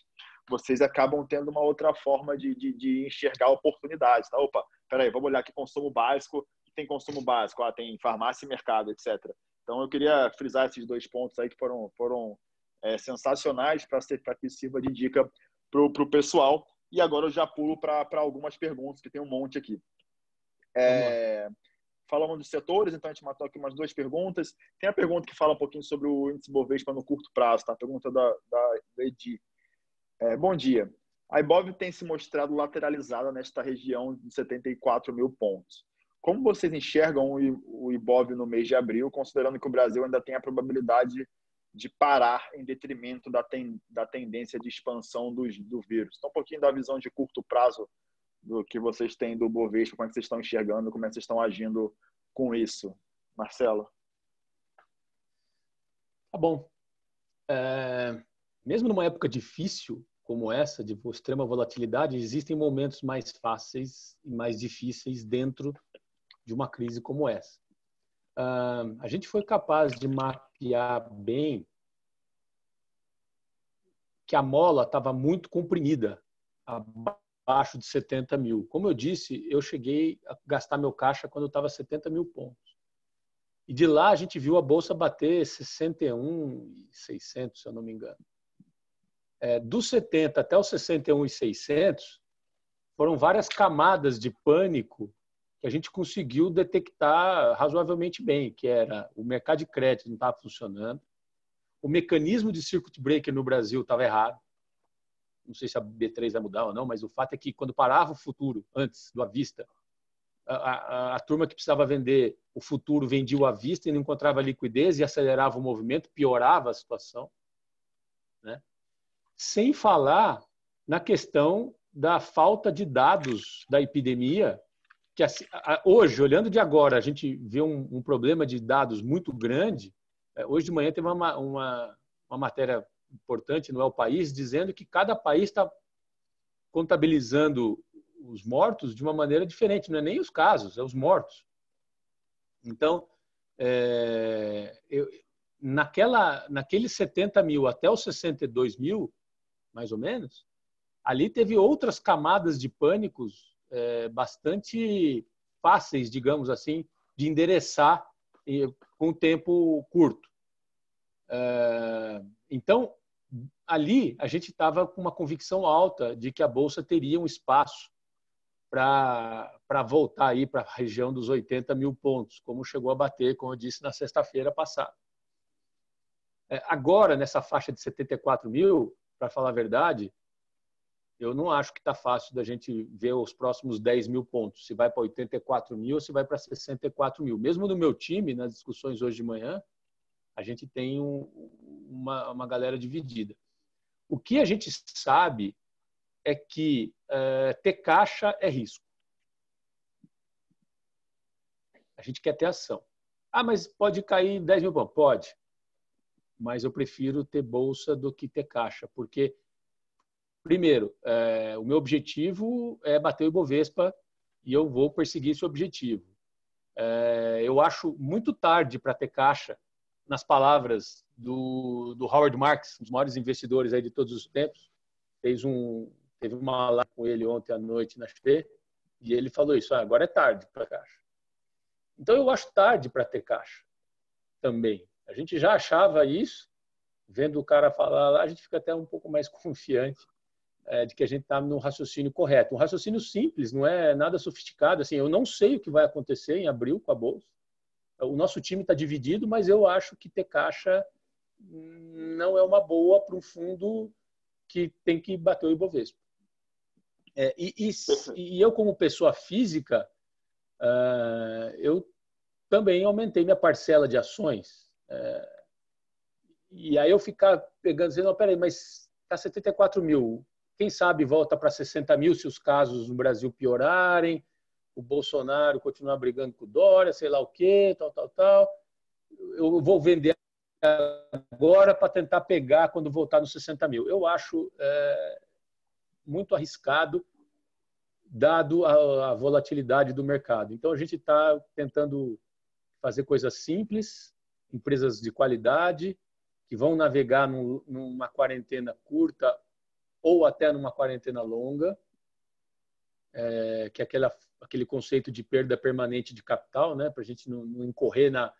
vocês acabam tendo uma outra forma de enxergar oportunidades. Tá? Opa, peraí, vamos olhar aqui consumo básico. Tem consumo básico, tem farmácia e mercado, etc. Então, eu queria frisar esses dois pontos aí que foram sensacionais para que sirva de dica para o pessoal. E agora eu já pulo para algumas perguntas, que tem um monte aqui. Falamos dos setores, então a gente matou aqui umas duas perguntas. Tem a pergunta que fala um pouquinho sobre o índice Bovespa no curto prazo, tá? A pergunta do Edi. Bom dia. A Ibov tem se mostrado lateralizada nesta região de 74 mil pontos. Como vocês enxergam o Ibov no mês de abril, considerando que o Brasil ainda tem a probabilidade de parar em detrimento da tendência de expansão do vírus? Então, um pouquinho da visão de curto prazo do que vocês têm do Bovespa, como é que vocês estão enxergando, como é que vocês estão agindo com isso. Marcelo? Tá bom. Mesmo numa época difícil como essa, de extrema volatilidade, existem momentos mais fáceis e mais difíceis dentro de uma crise como essa. A gente foi capaz de mapear bem que a mola estava muito comprimida, abaixo de 70 mil. Como eu disse, eu cheguei a gastar meu caixa quando eu estava 70 mil pontos. E de lá a gente viu a Bolsa bater 61.600, se eu não me engano. Dos 70 até os 61.600, foram várias camadas de pânico que a gente conseguiu detectar razoavelmente bem, que era o mercado de crédito não estava funcionando, o mecanismo de circuit breaker no Brasil estava errado, não sei se a B3 vai mudar ou não, mas o fato é que quando parava o futuro, antes do à vista, a turma que precisava vender o futuro vendia o à vista e não encontrava liquidez e acelerava o movimento, piorava a situação, né? Sem falar na questão da falta de dados da epidemia, que hoje, olhando de agora, a gente vê um problema de dados muito grande. Hoje de manhã teve uma matéria importante no El País dizendo que cada país está contabilizando os mortos de uma maneira diferente. Não é nem os casos, é os mortos. Então, naqueles 70 mil até os 62 mil, mais ou menos, ali teve outras camadas de pânicos bastante fáceis, digamos assim, de endereçar com um tempo curto. Então, ali a gente estava com uma convicção alta de que a Bolsa teria um espaço para voltar aí para a região dos 80 mil pontos, como chegou a bater, como eu disse, na sexta-feira passada. Agora, nessa faixa de 74 mil, para falar a verdade, eu não acho que está fácil da gente ver os próximos 10 mil pontos, se vai para 84 mil ou se vai para 64 mil. Mesmo no meu time, nas discussões hoje de manhã, a gente tem uma galera dividida. O que a gente sabe é que ter caixa é risco. A gente quer ter ação. Ah, mas pode cair 10 mil pontos? Pode. Mas eu prefiro ter bolsa do que ter caixa, porque, primeiro, o meu objetivo é bater o Ibovespa e eu vou perseguir esse objetivo. Eu acho muito tarde para ter caixa, nas palavras do Howard Marks, um dos maiores investidores aí de todos os tempos. Teve uma live com ele ontem à noite na XP e ele falou isso, agora é tarde para caixa. Então, eu acho tarde para ter caixa também. A gente já achava isso, vendo o cara falar lá, a gente fica até um pouco mais confiante de que a gente está no raciocínio correto. Um raciocínio simples, não é nada sofisticado. Assim, eu não sei o que vai acontecer em abril com a Bolsa. O nosso time está dividido, mas eu acho que ter caixa não é uma boa para um fundo que tem que bater o Ibovespa. E eu, como pessoa física, eu também aumentei minha parcela de ações. E aí eu ficar pegando, dizendo, não, peraí, mas está 74 mil. Quem sabe volta para 60 mil se os casos no Brasil piorarem, o Bolsonaro continuar brigando com o Dória, sei lá o quê, tal. Eu vou vender agora para tentar pegar quando voltar nos 60 mil. Eu acho muito arriscado, dado a volatilidade do mercado. Então, a gente está tentando fazer coisas simples, empresas de qualidade, que vão navegar numa quarentena curta ou até numa quarentena longa, que é aquele conceito de perda permanente de capital, né? Para a gente não incorrer na...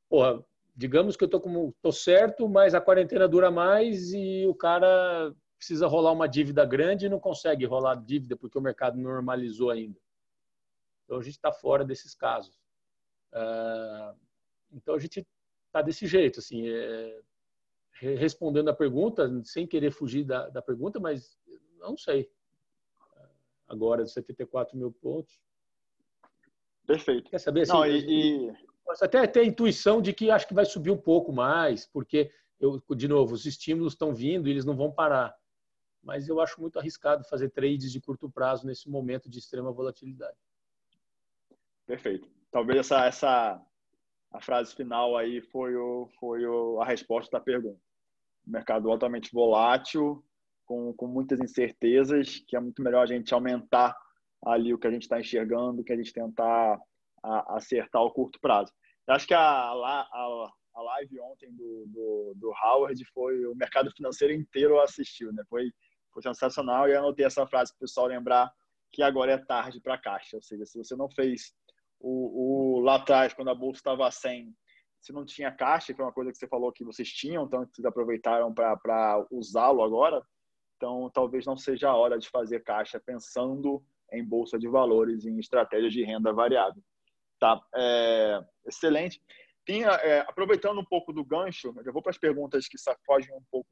Porra, digamos que eu estou certo, mas a quarentena dura mais e o cara precisa rolar uma dívida grande e não consegue rolar dívida porque o mercado não normalizou ainda. Então, a gente está fora desses casos. Então, a gente está desse jeito, assim, respondendo a pergunta, sem querer fugir da pergunta, mas não sei. Agora, 74 mil pontos. Perfeito. Quer saber? Assim, Não, posso até ter a intuição de que acho que vai subir um pouco mais, porque, de novo, os estímulos estão vindo e eles não vão parar. Mas eu acho muito arriscado fazer trades de curto prazo nesse momento de extrema volatilidade. Perfeito. Talvez a frase final aí foi a resposta da pergunta. O mercado altamente volátil, com muitas incertezas, que é muito melhor a gente aumentar ali o que a gente está enxergando, que a gente tentar acertar o curto prazo. Eu acho que a live ontem do Howard foi o mercado financeiro inteiro assistiu, né? Foi sensacional, e eu anotei essa frase para o pessoal lembrar que agora é tarde para a caixa. Ou seja, se você não fez lá atrás, quando a bolsa estava a 100, se não tinha caixa, que foi uma coisa que você falou que vocês tinham, então vocês aproveitaram para usá-lo agora, então talvez não seja a hora de fazer caixa pensando em bolsa de valores, em estratégias de renda variável. Tá? Excelente. Aproveitando um pouco do gancho, eu já vou para as perguntas que fogem um pouco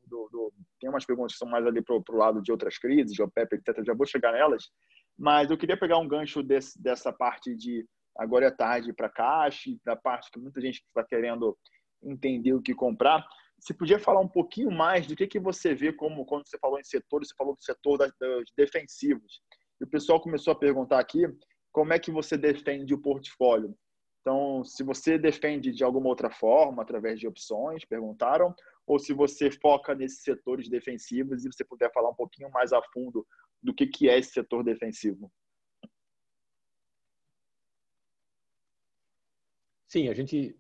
tem umas perguntas que são mais ali para o lado de outras crises, de OPEP, etc. Já vou chegar nelas, mas eu queria pegar um gancho dessa parte de agora é tarde para caixa, da parte que muita gente está querendo entender o que comprar. Você podia falar um pouquinho mais do que você vê como, quando você falou em setores, você falou do setor dos defensivos. E o pessoal começou a perguntar aqui como é que você defende o portfólio. Então, se você defende de alguma outra forma, através de opções, perguntaram, ou se você foca nesses setores defensivos e você puder falar um pouquinho mais a fundo do que é esse setor defensivo. Sim, a gente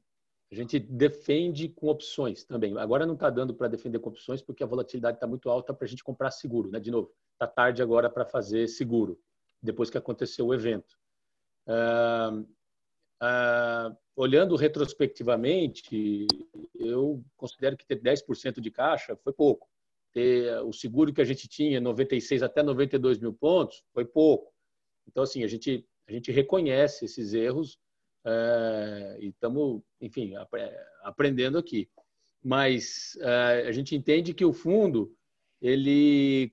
defende com opções também. Agora não está dando para defender com opções porque a volatilidade está muito alta para a gente comprar seguro, né? De novo, está tarde agora para fazer seguro, depois que aconteceu o evento. Olhando retrospectivamente, eu considero que ter 10% de caixa foi pouco. Ter o seguro que a gente tinha, 96 até 92 mil pontos, foi pouco. Então, assim, a gente reconhece esses erros e estamos, enfim, aprendendo aqui. Mas a gente entende que o fundo ele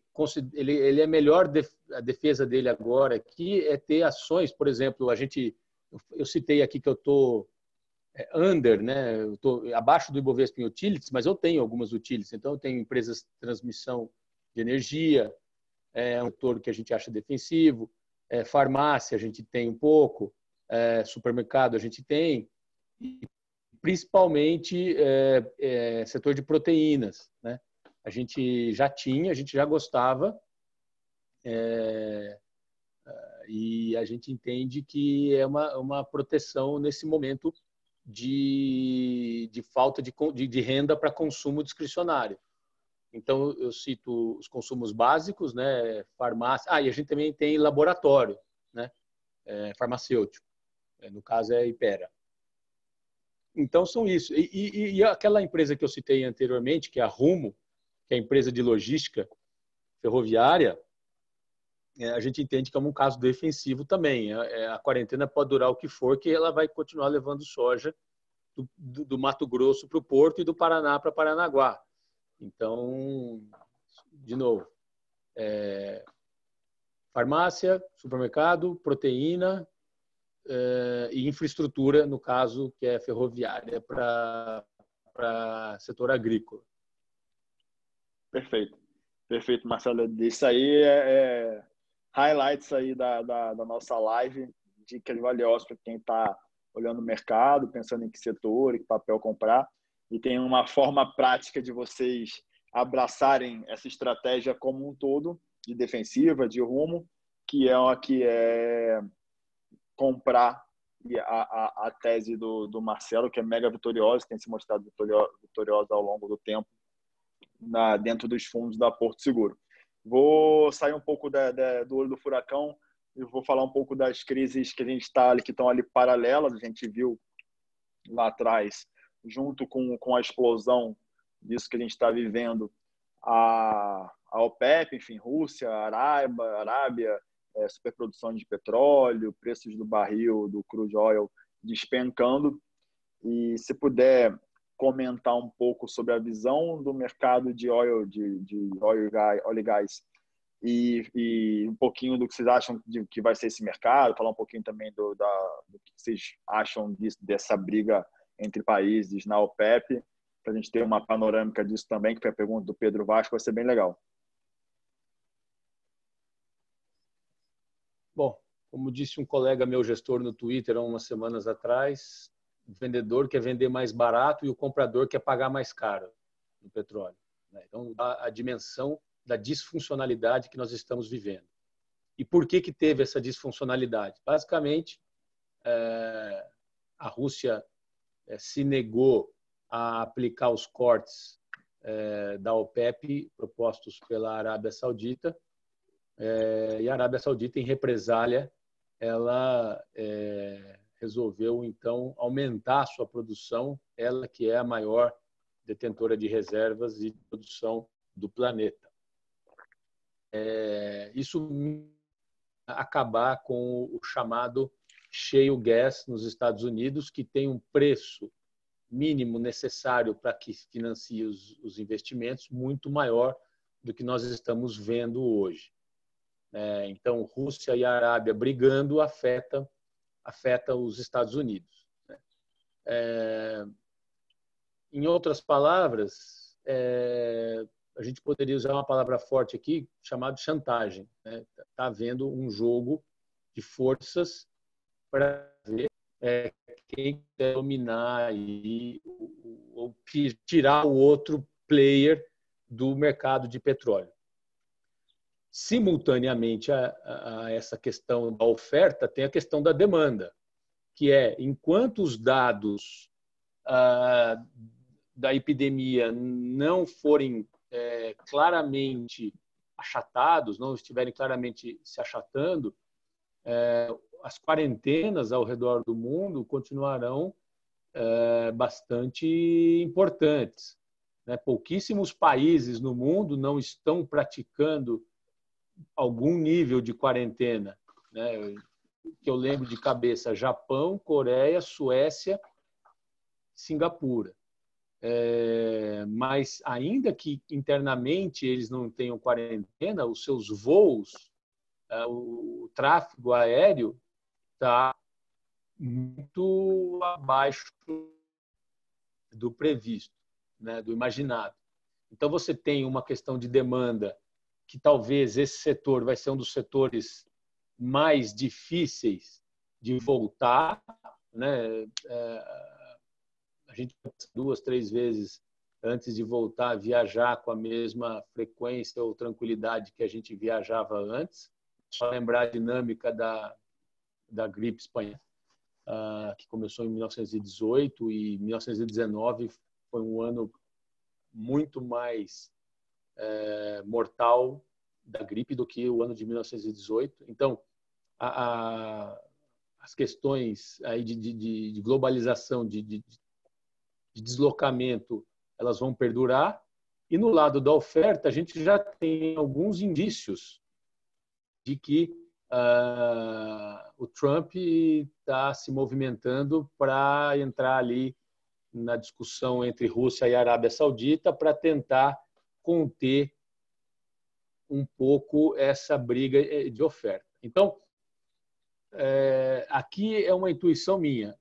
é melhor, a defesa dele agora aqui é ter ações, por exemplo, eu citei aqui que eu estou under, né? Eu estou abaixo do Ibovespa em utilities, mas eu tenho algumas utilities, então eu tenho empresas de transmissão de energia, um setor que a gente acha defensivo, farmácia a gente tem um pouco, supermercado a gente tem, e principalmente setor de proteínas, né? A gente já gostava, e a gente entende que é uma proteção nesse momento de falta de renda para consumo discricionário. Então, eu cito os consumos básicos, né? Farmácia. E a gente também tem laboratório, né? Farmacêutico. No caso, é Hypera. Então, são isso. E aquela empresa que eu citei anteriormente, que é a Rumo, que é a empresa de logística ferroviária, a gente entende que é um caso defensivo também. A quarentena pode durar o que for, que ela vai continuar levando soja do Mato Grosso para o Porto e do Paraná para Paranaguá. Então, de novo, farmácia, supermercado, proteína e infraestrutura, no caso, que é ferroviária para setor agrícola. Perfeito. Perfeito, Marcelo. Isso aí highlights aí da nossa live, dicas valiosas para quem está olhando o mercado, pensando em que setor e que papel comprar. E tem uma forma prática de vocês abraçarem essa estratégia como um todo, de defensiva, de rumo, que é comprar a tese do Marcelo, que é mega vitoriosa, tem se mostrado vitoriosa ao longo do tempo dentro dos fundos da Porto Seguro. Vou sair um pouco do olho do furacão e vou falar um pouco das crises que a gente está ali, que estão ali paralelas. A gente viu lá atrás, junto com a explosão disso que a gente está vivendo, a OPEP, enfim, Rússia, Arábia, superprodução de petróleo, preços do barril, do crude oil despencando. E se puder comentar um pouco sobre a visão do mercado de óleo e gás e um pouquinho do que vocês acham que vai ser esse mercado, falar um pouquinho também do que vocês acham dessa briga entre países na OPEP, para a gente ter uma panorâmica disso também, que foi a pergunta do Pedro Vasco, vai ser bem legal. Bom, como disse um colega meu gestor no Twitter há umas semanas atrás, o vendedor quer vender mais barato e o comprador quer pagar mais caro no petróleo. Então, a dimensão da disfuncionalidade que nós estamos vivendo. E por que teve essa disfuncionalidade? Basicamente, a Rússia se negou a aplicar os cortes da OPEP propostos pela Arábia Saudita, e a Arábia Saudita, em represália, ela resolveu, então, aumentar a sua produção, ela que é a maior detentora de reservas e produção do planeta. Isso acabar com o chamado shale gas nos Estados Unidos, que tem um preço mínimo necessário para que financie os investimentos muito maior do que nós estamos vendo hoje. Então, Rússia e a Arábia brigando afeta os Estados Unidos. Em outras palavras, a gente poderia usar uma palavra forte aqui, chamada chantagem. Está havendo um jogo de forças para ver quem quer dominar ou tirar o outro player do mercado de petróleo. Simultaneamente a essa questão da oferta, tem a questão da demanda, que enquanto os dados da epidemia não forem claramente achatados, não estiverem claramente se achatando, as quarentenas ao redor do mundo continuarão bastante importantes. Pouquíssimos países no mundo não estão praticando algum nível de quarentena. Que eu lembro de cabeça: Japão, Coreia, Suécia, Singapura. mas ainda que internamente eles não tenham quarentena, os seus voos, o tráfego aéreo está muito abaixo do previsto, né, do imaginado. Então, você tem uma questão de demanda que talvez esse setor vai ser um dos setores mais difíceis de voltar, né? A gente 2, 3 vezes antes de voltar a viajar com a mesma frequência ou tranquilidade que a gente viajava antes. Só lembrar a dinâmica da gripe espanhola, que começou em 1918 e 1919 foi um ano muito mais mortal da gripe do que o ano de 1918. Então, as questões aí de globalização, de deslocamento, elas vão perdurar. E no lado da oferta, a gente já tem alguns indícios de que o Trump está se movimentando para entrar ali na discussão entre Rússia e Arábia Saudita para tentar conter um pouco essa briga de oferta. Então, aqui é uma intuição minha.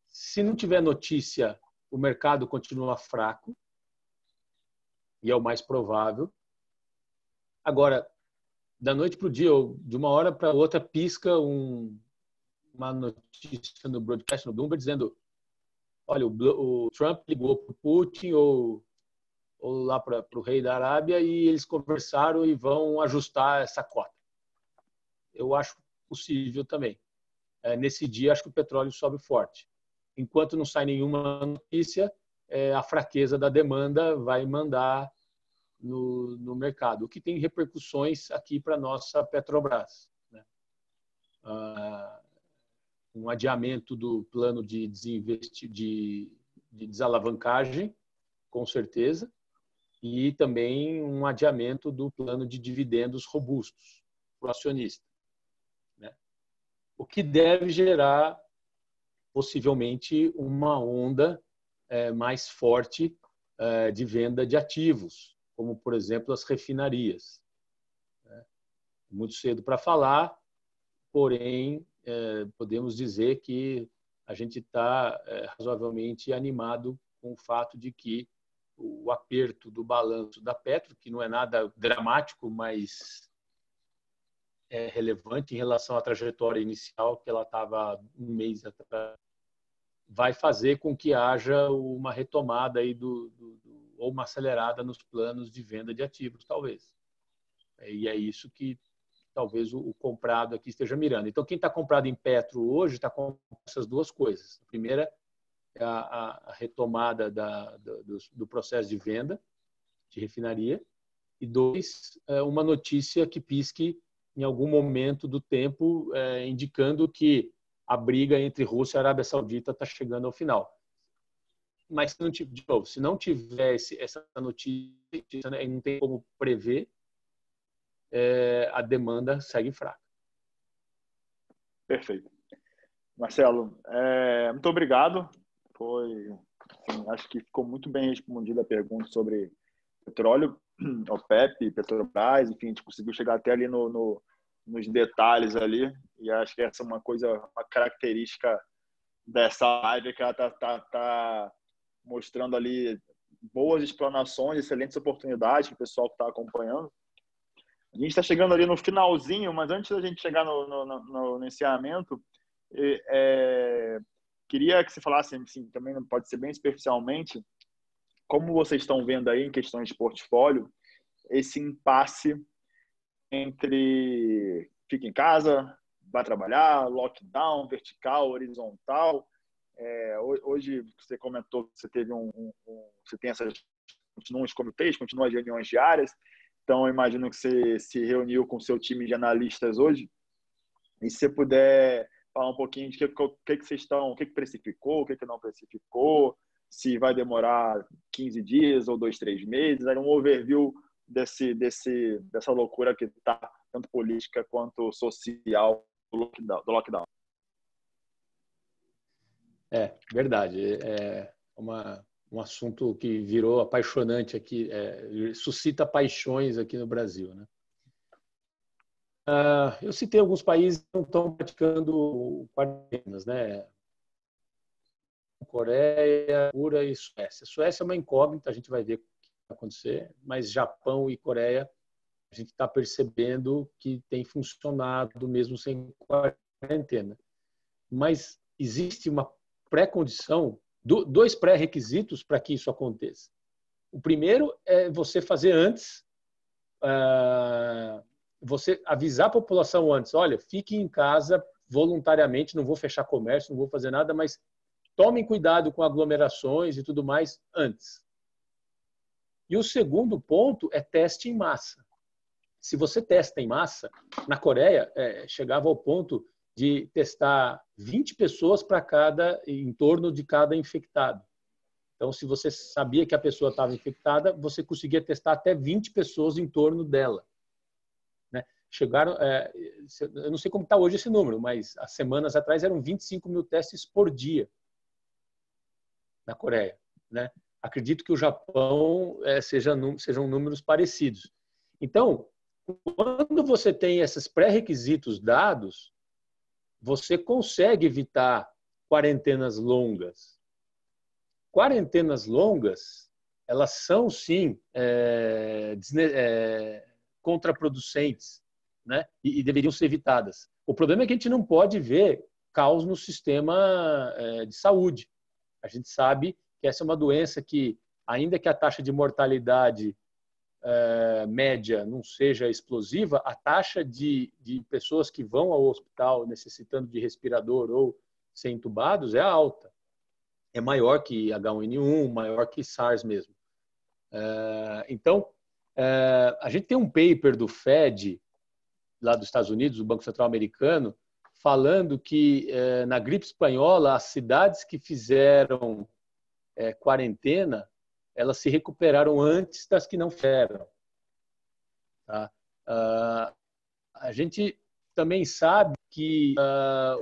Se não tiver notícia, o mercado continua fraco, e é o mais provável. Agora, da noite para o dia, ou de uma hora para outra, pisca uma notícia no broadcast, no Bloomberg, dizendo: olha, o Trump ligou para o Putin ou lá para o rei da Arábia e eles conversaram e vão ajustar essa cota. Eu acho possível também. Nesse dia, acho que o petróleo sobe forte. Enquanto não sai nenhuma notícia, a fraqueza da demanda vai mandar no mercado, o que tem repercussões aqui para a nossa Petrobras, né? Um adiamento do plano de desalavancagem, com certeza, e também um adiamento do plano de dividendos robustos para o acionista, né? O que deve gerar, possivelmente, uma onda mais forte de venda de ativos, como, por exemplo, as refinarias. Muito cedo para falar, porém, podemos dizer que a gente está razoavelmente animado com o fato de que o aperto do balanço da Petro, que não é nada dramático, mas é relevante em relação à trajetória inicial que ela estava um mês atrás, vai fazer com que haja uma retomada aí ou uma acelerada nos planos de venda de ativos, talvez. E é isso que talvez o comprado aqui esteja mirando. Então, quem está comprado em Petro hoje está com essas duas coisas. A primeira é a retomada do processo de venda de refinaria, e 2, uma notícia que pisque em algum momento do tempo, indicando que a briga entre Rússia e Arábia Saudita está chegando ao final. Mas, de novo, se não tivesse essa notícia, não tem como prever, a demanda segue fraca. Perfeito. Marcelo, muito obrigado. Assim, acho que ficou muito bem respondida a pergunta sobre petróleo, OPEP, Petrobras, enfim, a gente conseguiu chegar até ali nos detalhes ali, e acho que essa é uma característica dessa live, que ela tá mostrando ali boas explanações, excelentes oportunidades para o pessoal que está acompanhando. A gente está chegando ali no finalzinho, mas antes da gente chegar no encerramento, queria que você falasse, assim, também pode ser bem superficialmente, como vocês estão vendo aí em questões de portfólio, esse impasse entre fica em casa, vai trabalhar, lockdown, vertical, horizontal. Hoje você comentou que você teve você tem continuam os comitês, continuam as reuniões diárias. Então, eu imagino que você se reuniu com o seu time de analistas hoje. E se você puder falar um pouquinho de o que precificou, o que não precificou, se vai demorar 15 dias ou 2, 3 meses, aí um overview dessa loucura que está, tanto política quanto social, do lockdown. Verdade. um assunto que virou apaixonante aqui, suscita paixões aqui no Brasil, né? Eu citei alguns países que não estão praticando quarentenas, né? Coreia, Pura e Suécia. Suécia é uma incógnita, a gente vai ver o que vai acontecer, mas Japão e Coreia, a gente está percebendo que tem funcionado mesmo sem quarentena. Mas existe uma pré-condição, dois pré-requisitos para que isso aconteça. O primeiro é você fazer antes, você avisar a população antes, olha, fique em casa voluntariamente, não vou fechar comércio, não vou fazer nada, mas tomem cuidado com aglomerações e tudo mais antes. E o segundo ponto é teste em massa. Se você testa em massa, na Coreia chegava ao ponto de testar 20 pessoas em torno de cada infectado. Então, se você sabia que a pessoa estava infectada, você conseguia testar até 20 pessoas em torno dela. Né? Chegaram, eu não sei como está hoje esse número, mas há semanas atrás eram 25 mil testes por dia na Coreia. Né? Acredito que o Japão sejam números parecidos. Então, quando você tem esses pré-requisitos dados, você consegue evitar quarentenas longas. Quarentenas longas, elas são, sim, contraproducentes, né? E deveriam ser evitadas. O problema é que a gente não pode ver caos no sistema de saúde. A gente sabe que essa é uma doença que, ainda que a taxa de mortalidade média não seja explosiva, a taxa de pessoas que vão ao hospital necessitando de respirador ou ser entubados é alta. É maior que H1N1, maior que SARS mesmo. Então, a gente tem um paper do Fed, lá dos Estados Unidos, do Banco Central Americano, falando que na gripe espanhola, as cidades que fizeram quarentena, elas se recuperaram antes das que não fizeram. Tá? A gente também sabe que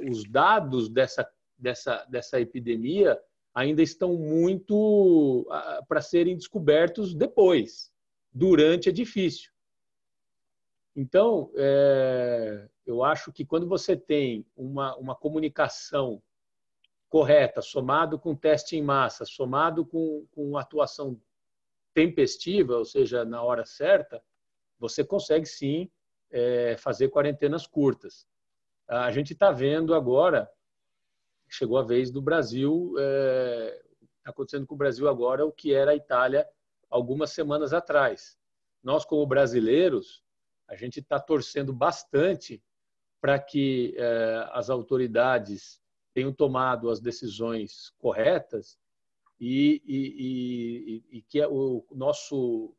os dados dessa epidemia ainda estão muito para serem descobertos depois. Durante é difícil. Então, eu acho que quando você tem uma comunicação correta, somado com teste em massa, somado com atuação tempestiva, ou seja, na hora certa, você consegue sim fazer quarentenas curtas. A gente está vendo agora, chegou a vez do Brasil, está acontecendo com o Brasil agora o que era a Itália algumas semanas atrás. Nós, como brasileiros, a gente está torcendo bastante para que as autoridades tenham tomado as decisões corretas e que o nosso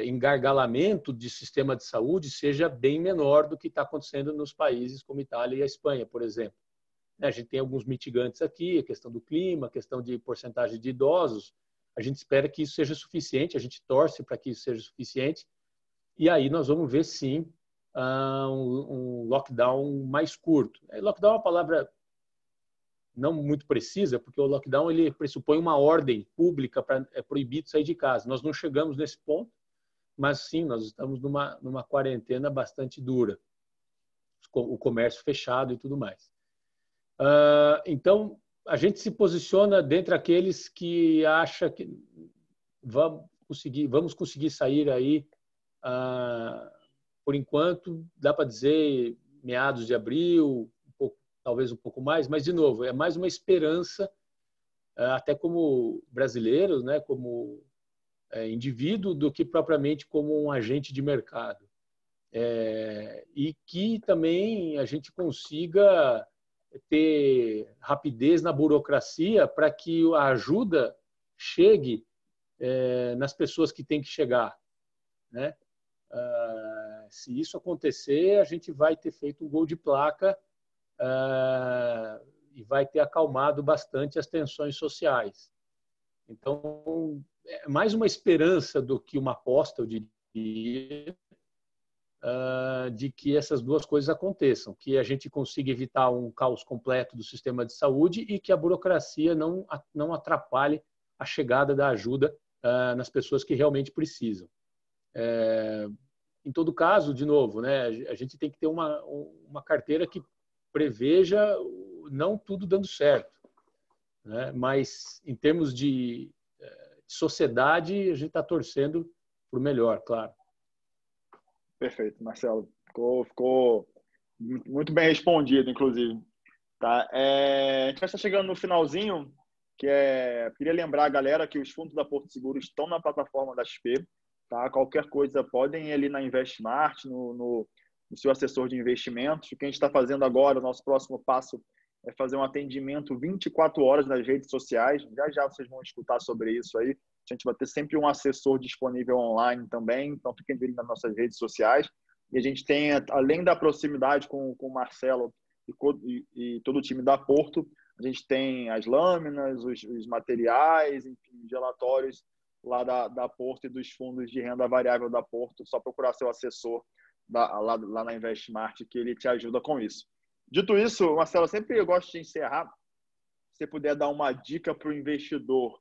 engargalamento de sistema de saúde seja bem menor do que está acontecendo nos países como Itália e a Espanha, por exemplo. A gente tem alguns mitigantes aqui, a questão do clima, a questão de porcentagem de idosos. A gente espera que isso seja suficiente, a gente torce para que isso seja suficiente, e aí nós vamos ver, sim, um lockdown mais curto. Lockdown é uma palavra não muito precisa, porque o lockdown ele pressupõe uma ordem pública para proibir de sair de casa. Nós não chegamos nesse ponto, mas sim, nós estamos numa quarentena bastante dura. O comércio fechado e tudo mais. Então, a gente se posiciona dentre aqueles que acham que vamos conseguir sair aí, por enquanto, dá para dizer, meados de abril, talvez um pouco mais, mas, de novo, é mais uma esperança, até como brasileiros, né, como indivíduo, do que propriamente como um agente de mercado. E que também a gente consiga ter rapidez na burocracia para que a ajuda chegue nas pessoas que tem que chegar, né? Se isso acontecer, a gente vai ter feito um gol de placa e vai ter acalmado bastante as tensões sociais. Então, é mais uma esperança do que uma aposta, eu diria, de que essas duas coisas aconteçam, que a gente consiga evitar um caos completo do sistema de saúde e que a burocracia não atrapalhe a chegada da ajuda nas pessoas que realmente precisam. Em todo caso, de novo, né, a gente tem que ter uma carteira que preveja não tudo dando certo, né, mas em termos de sociedade, a gente está torcendo para o melhor, claro. Perfeito, Marcelo. Ficou muito bem respondido, inclusive. Tá? A gente já está chegando no finalzinho, queria lembrar a galera que os fundos da Porto Seguro estão na plataforma da XP. Tá? Qualquer coisa, podem ir ali na InvestSmart, no seu assessor de investimentos. O que a gente está fazendo agora, o nosso próximo passo é fazer um atendimento 24 horas nas redes sociais. Já já vocês vão escutar sobre isso aí. A gente vai ter sempre um assessor disponível online também, então fiquem de olho nas nossas redes sociais. E a gente tem, além da proximidade com o Marcelo e todo o time da Porto, a gente tem as lâminas, os materiais, enfim, os relatórios lá da Porto e dos fundos de renda variável da Porto. Só procurar seu assessor lá na InvestSmart, que ele te ajuda com isso. Dito isso, Marcelo, sempre eu gosto de encerrar. Se você puder dar uma dica para o investidor,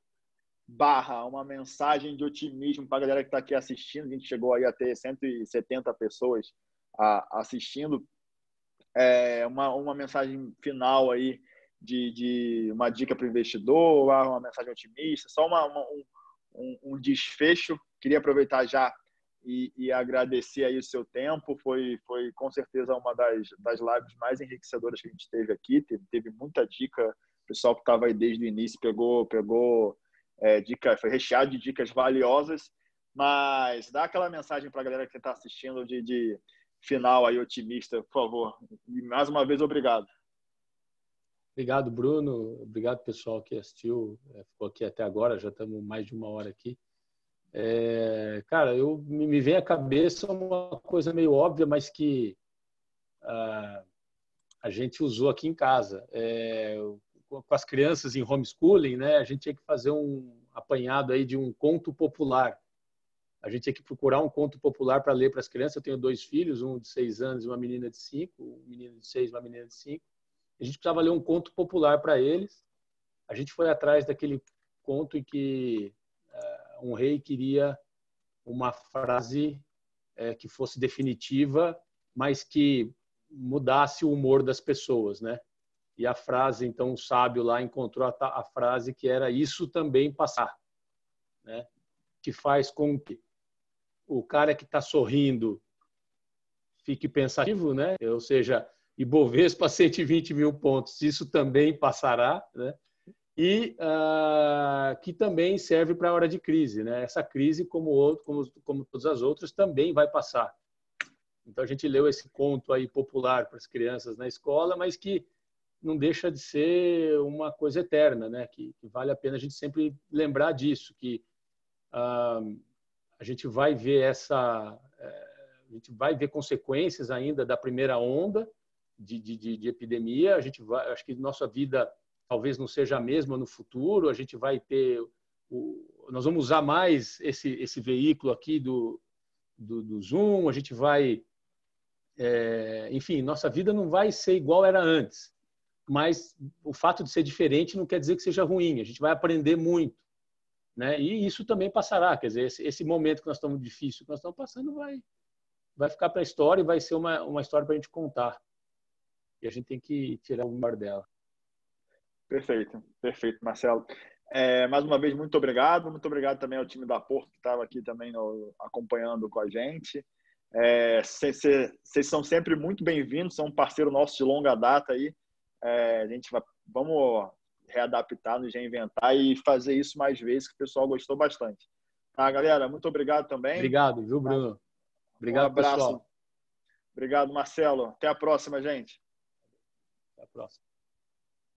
uma mensagem de otimismo para a galera que está aqui assistindo. A gente chegou aí a ter 170 pessoas assistindo. Uma mensagem final aí de uma dica para o investidor, uma mensagem otimista, só um desfecho. Queria aproveitar já e agradecer aí o seu tempo. Foi com certeza uma das lives mais enriquecedoras que a gente teve aqui. Teve muita dica. O pessoal que estava aí desde o início pegou dica, foi recheado de dicas valiosas. Mas dá aquela mensagem para a galera que está assistindo de final aí otimista, por favor. E mais uma vez, obrigado. Obrigado, Bruno. Obrigado, pessoal que assistiu. Ficou aqui até agora, já estamos mais de uma hora aqui. Cara, me vem à cabeça uma coisa meio óbvia, mas que a gente usou aqui em casa. Com as crianças em homeschooling, né, a gente tinha que fazer um apanhado aí de um conto popular. A gente tinha que procurar um conto popular para ler para as crianças. Eu tenho 2 filhos, um de 6 anos e uma menina de 5, um menino de 6 e uma menina de 5. A gente precisava ler um conto popular para eles. A gente foi atrás daquele conto em que um rei queria uma frase que fosse definitiva, mas que mudasse o humor das pessoas, né? E a frase, então, o sábio lá encontrou a frase que era "isso também passar", né? Que faz com que o cara que está sorrindo fique pensativo, né? Ou seja, Ibovespa 120 mil pontos, isso também passará, né? E que também serve para a hora de crise, né? Essa crise, como todas as outras, também vai passar. Então a gente leu esse conto aí popular para as crianças na escola, mas que não deixa de ser uma coisa eterna, né? Que vale a pena a gente sempre lembrar disso, que a gente vai ver a gente vai ver consequências ainda da primeira onda de epidemia. Acho que nossa vida talvez não seja a mesma no futuro. A gente vai ter nós vamos usar mais esse veículo aqui do Zoom. A gente vai, enfim, nossa vida não vai ser igual era antes. Mas o fato de ser diferente não quer dizer que seja ruim. A gente vai aprender muito, né? E isso também passará. Quer dizer, esse momento que nós estamos difícil, que nós estamos passando, vai ficar para a história e vai ser uma história para a gente contar. E a gente tem que tirar o melhor dela. Perfeito, perfeito, Marcelo. Mais uma vez, muito obrigado. Muito obrigado também ao time da Porto que estava aqui também acompanhando com a gente. Vocês são sempre muito bem-vindos, são um parceiro nosso de longa data aí. Vamos readaptar, nos reinventar e fazer isso mais vezes, que o pessoal gostou bastante. Tá, galera? Muito obrigado também. Obrigado, viu, Bruno? Obrigado, abraço. pessoal. Obrigado, Marcelo. Até a próxima, gente. Até a próxima.